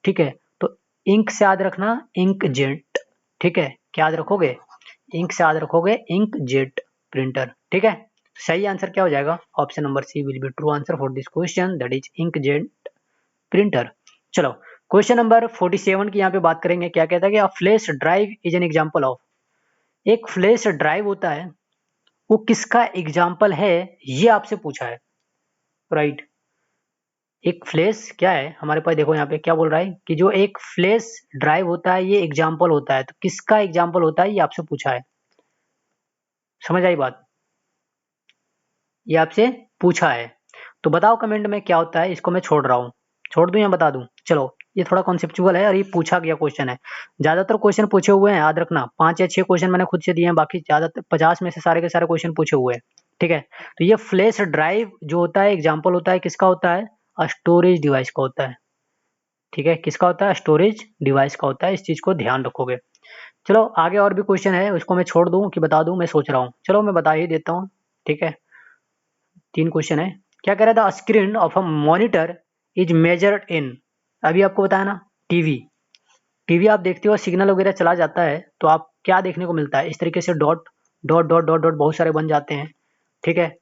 ठीक है, तो इंक से याद रखना इंकजेट। ठीक है, क्या याद रखोगे, इंक से याद रखोगे इंकजेट प्रिंटर। ठीक है, सही आंसर क्या हो जाएगा, option number C will be true answer for this question, that is inkjet printer. चलो, क्वेश्चन नंबर 47 की यहाँ पे बात करेंगे। क्या कहता है कि a flash drive is an example of. एक फ्लैश ड्राइव होता है, वो किसका एग्जाम्पल है, ये आपसे पूछा है। राइट, एक फ्लैश क्या है हमारे पास, देखो यहाँ पे क्या बोल रहा है कि जो एक फ्लैश ड्राइव होता है ये एग्जाम्पल होता है, तो किसका एग्जाम्पल होता है ये आपसे पूछा है। समझ आई बात, ये आपसे पूछा है। तो बताओ कमेंट में क्या होता है, इसको मैं छोड़ रहा हूँ, छोड़ दूं या बता दूं। चलो, ये थोड़ा कॉन्सेप्चुअल है और ये पूछा गया क्वेश्चन है। ज्यादातर क्वेश्चन पूछे हुए हैं, याद रखना 5 या 6 क्वेश्चन मैंने खुद से दिए हैं, बाकी ज्यादातर 50 में से सारे के सारे क्वेश्चन पूछे हुए हैं। ठीक है, तो ये फ्लैश ड्राइव जो होता है एग्जाम्पल होता है किसका होता है, स्टोरेज डिवाइस का होता है। ठीक है, किसका होता है, स्टोरेज डिवाइस का होता है, इस चीज को ध्यान रखोगे। चलो आगे और भी क्वेश्चन है, उसको मैं छोड़ दूं कि बता दूं, मैं सोच रहा हूँ, चलो मैं बता ही देता हूँ। ठीक है, 3 क्वेश्चन है। क्या कह रहा था, screen of a monitor is measured in. अभी आपको बताया ना, टीवी। टीवी आप देखते हो, सिग्नल वगैरह चला जाता है तो आप क्या देखने को मिलता है, इस तरीके से dot dot dot dot dot बहुत सारे बन जाते हैं। ठीक है,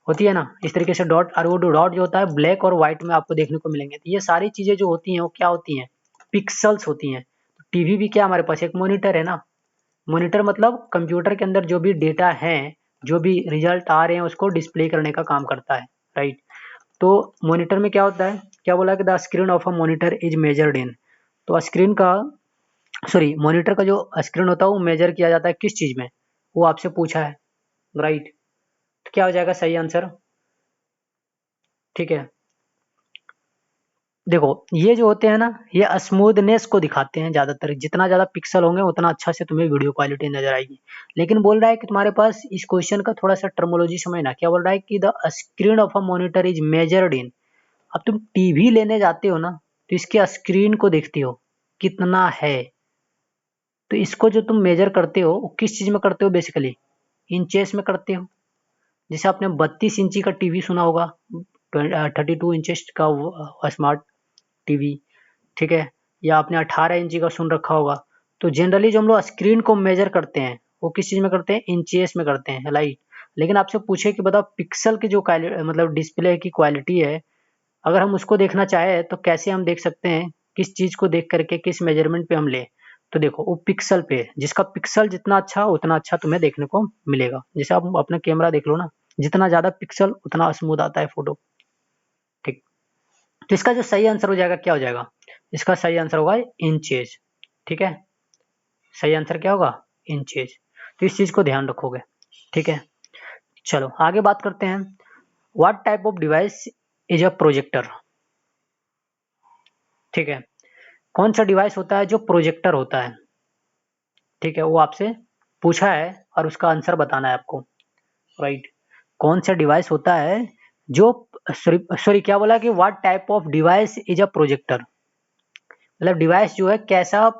होती है ना इस तरीके से डॉट, और वो डॉट जो होता है ब्लैक और व्हाइट में आपको देखने को मिलेंगे। तो ये सारी चीजें जो होती हैं वो क्या होती हैं, पिक्सल्स होती हैं। तो टीवी भी क्या हमारे पास एक मॉनिटर है ना। मॉनिटर मतलब कंप्यूटर के अंदर जो भी डेटा है, जो भी रिजल्ट आ रहे हैं उसको डिस्प्ले करने का काम करता है। राइट, तो मॉनिटर में क्या होता है, क्या बोला कि the screen of a monitor is measured in. तो स्क्रीन का, सॉरी, मॉनिटर का जो स्क्रीन होता है वो मेजर किया जाता है किस चीज में, वो आपसे पूछा है। राइट, तो क्या हो जाएगा सही आंसर। ठीक है, देखो ये जो होते हैं ना, ये स्मूथनेस को दिखाते हैं ज्यादातर, जितना ज्यादा पिक्सल होंगे उतना अच्छा से तुम्हें वीडियो क्वालिटी नजर आएगी। लेकिन बोल रहा है कि तुम्हारे पास इस क्वेश्चन का थोड़ा सा टर्मोलॉजी समझना। क्या बोल रहा है कि the screen of a monitor is measured in. अब तुम टीवी लेने जाते हो ना, तो इसके स्क्रीन को देखते हो कितना है, तो इसको जो तुम मेजर करते हो वो किस चीज में करते हो, बेसिकली इंचेस में करते हो। जैसे आपने 32 इंची का टीवी सुना होगा, 32 इंचेस का स्मार्ट टीवी। ठीक है, या आपने 18 इंची का सुन रखा होगा। तो जनरली जो हम लोग स्क्रीन को मेजर करते हैं वो किस चीज में करते हैं, इंचेस में करते हैं। लाइट, लेकिन आपसे पूछे कि बताओ पिक्सल की जो मतलब डिस्प्ले की क्वालिटी है, अगर हम उसको देखना चाहे तो कैसे हम देख सकते हैं, किस चीज को देख करके किस मेजरमेंट पे हम ले। तो देखो वो पिक्सल पे, जिसका पिक्सल जितना अच्छा उतना अच्छा तुम्हें देखने को मिलेगा। जैसे आप अपना कैमरा देख लो ना, जितना ज्यादा पिक्सल उतना स्मूथ आता है फोटो। ठीक, तो इसका जो सही आंसर हो जाएगा क्या हो जाएगा, इसका सही आंसर होगा इंचेज। ठीक है, सही आंसर क्या होगा, इंचेज। तो इस चीज को ध्यान रखोगे। ठीक है, चलो आगे बात करते हैं। What type of device is a projector. ठीक है, कौन सा डिवाइस होता है जो प्रोजेक्टर होता है। ठीक है, वो आपसे पूछा है और उसका आंसर बताना है आपको। राइट, कौन सा डिवाइस होता है जो, सॉरी सॉरी, क्या बोला कि what type of device is a projector, मतलब डिवाइस जो है कैसा,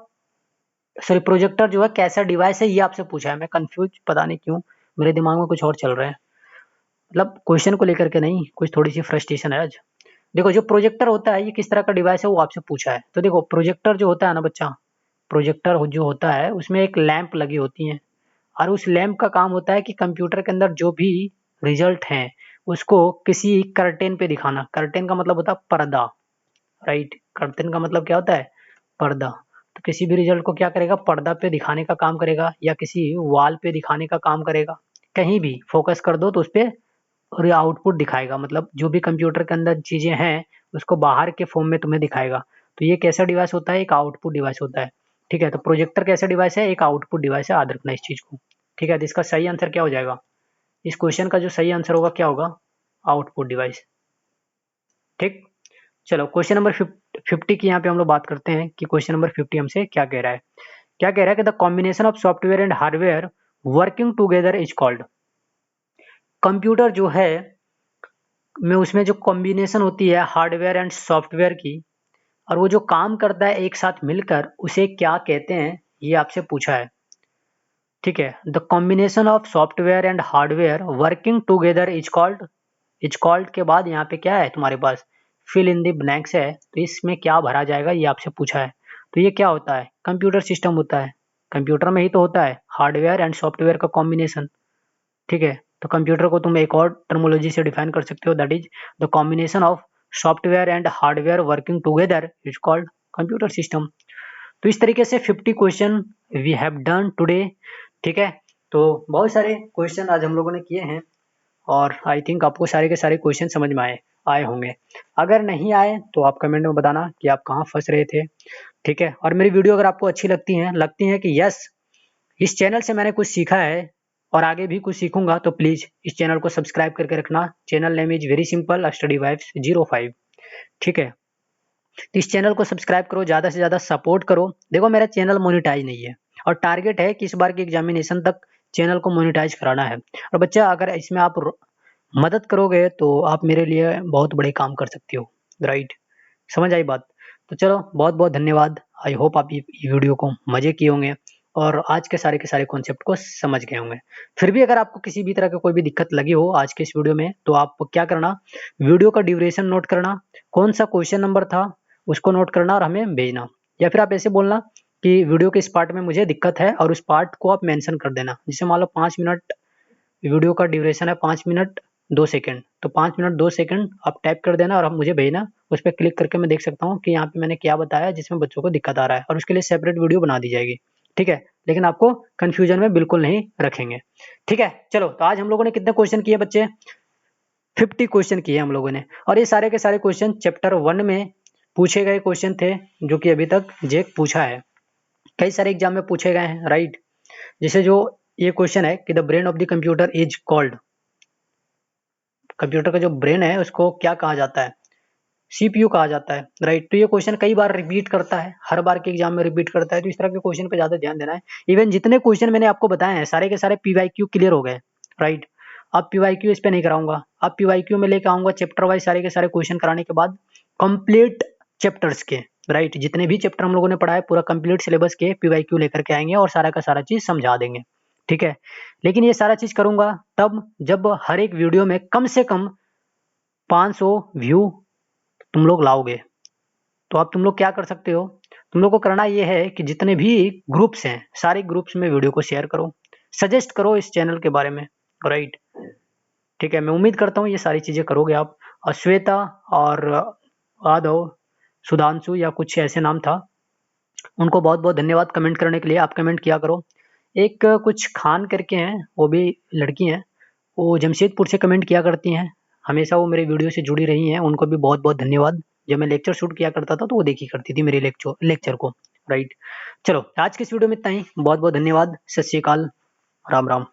सॉरी प्रोजेक्टर जो है कैसा डिवाइस है, ये आपसे पूछा है। मैं कंफ्यूज पता नहीं क्यों, मेरे दिमाग में कुछ और चल रहा है, मतलब क्वेश्चन को लेकर के नहीं, कुछ थोड़ी सी फ्रस्ट्रेशन है आज। देखो जो प्रोजेक्टर होता है ये किस तरह का डिवाइस है वो आपसे पूछा है। तो देखो प्रोजेक्टर जो होता है ना बच्चा, प्रोजेक्टर जो होता है उसमें एक लैंप लगी होती है, और उस लैंप का काम होता है कि कंप्यूटर के अंदर जो भी रिजल्ट हैं उसको किसी कर्टेन पे दिखाना। कर्टेन का मतलब होता है पर्दा। राइट, कर्टेन का मतलब क्या होता है, पर्दा। तो किसी भी रिजल्ट को क्या करेगा, पर्दा पे दिखाने का काम करेगा, या किसी वॉल पे दिखाने का काम करेगा। कहीं भी फोकस कर दो तो उस पे और ये आउटपुट दिखाएगा, मतलब जो भी कंप्यूटर के अंदर चीजें हैं उसको बाहर के फॉर्म में तुम्हें दिखाएगा। तो ये कैसा डिवाइस होता है, एक आउटपुट डिवाइस होता है। ठीक है, तो प्रोजेक्टर कैसा डिवाइस है? एक आउटपुट डिवाइस है, याद रखना इस चीज़ को। ठीक है, तो इसका सही आंसर क्या हो जाएगा? इस क्वेश्चन का जो सही आंसर होगा क्या होगा? Output device. ठीक, चलो क्वेश्चन नंबर 50 की यहाँ पे हम लोग बात करते हैं कि क्वेश्चन नंबर 50 हमसे क्या कह रहा है। क्या कह रहा है कि the combination of software and hardware working together is called. Computer जो है में उसमें जो कॉम्बिनेशन होती है हार्डवेयर एंड सॉफ्टवेयर की, और वो जो काम करता है एक साथ मिलकर, उसे क्या कहते हैं, ये आपसे पूछा है। ठीक है, the combination of software and hardware working together is called के बाद यहाँ पे क्या है तुम्हारे पास? फिल इन द ब्लैंक्स है, तो इसमें क्या भरा जाएगा ये आपसे पूछा है। तो ये क्या होता है? कंप्यूटर सिस्टम होता है। कंप्यूटर में ही तो होता है हार्डवेयर एंड सॉफ्टवेयर का कॉम्बिनेशन। ठीक है, तो कंप्यूटर को तुम एक और टर्मोलॉजी से डिफाइन कर सकते हो, that is the combination of software and hardware working together is called computer system. तो इस तरीके से 50 question we have done today. ठीक है, तो बहुत सारे क्वेश्चन आज हम लोगों ने किए हैं, और आई थिंक आपको सारे के सारे क्वेश्चन समझ में आए आए होंगे। अगर नहीं आए तो आप कमेंट में बताना कि आप कहाँ फंस रहे थे। ठीक है, और मेरी वीडियो अगर आपको अच्छी लगती हैं कि यस, इस चैनल से मैंने कुछ सीखा है और आगे भी कुछ सीखूंगा, तो प्लीज इस चैनल को सब्सक्राइब करके रखना। Channel name is very simple, study vibes 05। ठीक है, तो इस चैनल को सब्सक्राइब करो, ज़्यादा से ज़्यादा सपोर्ट करो। देखो मेरा चैनल मोनेटाइज नहीं है, और टारगेट है कि इस बार की एग्जामिनेशन तक चैनल को मोनेटाइज कराना है। और बच्चा अगर इसमें आप मदद करोगे तो आप मेरे लिए बहुत बड़े काम कर सकते हो, राइट? समझ आई बात? तो चलो, बहुत बहुत धन्यवाद। आई होप आप ये वीडियो को मज़े किए होंगे और आज के सारे कॉन्सेप्ट को समझ गए होंगे। फिर भी अगर आपको किसी भी तरह की कोई भी दिक्कत लगी हो आज के इस वीडियो में, तो आप क्या करना, वीडियो का ड्यूरेशन नोट करना, कौन सा क्वेश्चन नंबर था उसको नोट करना और हमें भेजना। या फिर आप ऐसे बोलना कि वीडियो के इस पार्ट में मुझे दिक्कत है, और उस पार्ट को आप मेंशन कर देना। जैसे मान लो 5 मिनट वीडियो का ड्यूरेशन है, 5 मिनट 2 सेकंड, तो 5 मिनट 2 सेकंड आप टाइप कर देना और आप मुझे भेजना। उस पे क्लिक करके मैं देख सकता हूँ कि यहाँ पे मैंने क्या बताया जिसमें बच्चों को दिक्कत आ रहा है, और उसके लिए सेपरेट वीडियो बना दी जाएगी। ठीक है, लेकिन आपको कंफ्यूजन में बिल्कुल नहीं रखेंगे। ठीक है, चलो, तो आज हम लोगों ने कितने क्वेश्चन किए बच्चे? 50 क्वेश्चन किए हम लोगों ने, और ये सारे के सारे क्वेश्चन चैप्टर 1 में पूछे गए क्वेश्चन थे, जो कि अभी तक जेक पूछा है। कई सारे एग्जाम में पूछे गए हैं, राइट? जैसे जो ये क्वेश्चन है कि the brain of the computer is called, computer का जो ब्रेन है उसको क्या कहा जाता है? सीपीयू कहा जाता है, राइट? तो ये क्वेश्चन कई बार रिपीट करता है, हर बार के एग्जाम में रिपीट करता है, तो इस तरह के क्वेश्चन पे ज्यादा ध्यान देना है। इवन जितने क्वेश्चन मैंने आपको बताए हैं सारे के सारे पीवाईक्यू क्लियर हो गए, राइट? अब पीवाईक्यू इस पे नहीं कराऊंगा, अब पीवाईक्यू में लेके आऊंगा चैप्टर वाइज सारे के सारे क्वेश्चन कराने के बाद कंप्लीट चैप्टर्स के, राइट? जितने भी चैप्टर हम लोगों ने पढ़ा है पूरा कंप्लीट सिलेबस के पीवाईक्यू लेकर के आएंगे और सारा का सारा चीज समझा देंगे। ठीक है, लेकिन ये सारा चीज करूंगा तब जब हर एक वीडियो में कम से कम 500 व्यू तुम लोग लाओगे। तो अब तुम लोग क्या कर सकते हो? तुम लोग को करना ये है कि जितने भी ग्रुप्स हैं सारे ग्रुप्स में वीडियो को शेयर करो, सजेस्ट करो इस चैनल के बारे में, राइट? ठीक है, मैं उम्मीद करता हूँ ये सारी चीजें करोगे आप। और श्वेता और आदव, सुधांशु या कुछ ऐसे नाम था, उनको बहुत बहुत धन्यवाद कमेंट करने के लिए। आप कमेंट किया करो। एक कुछ खान करके हैं, वो भी लड़की हैं, वो जमशेदपुर से कमेंट किया करती हैं, हमेशा वो मेरे वीडियो से जुड़ी रही हैं, उनको भी बहुत बहुत धन्यवाद। जब मैं लेक्चर शूट किया करता था तो वो देखी करती थी मेरे लेक्चर को, राइट? चलो, आज के इस वीडियो में इतना ही। बहुत बहुत धन्यवाद। सत श्री अकाल, राम राम।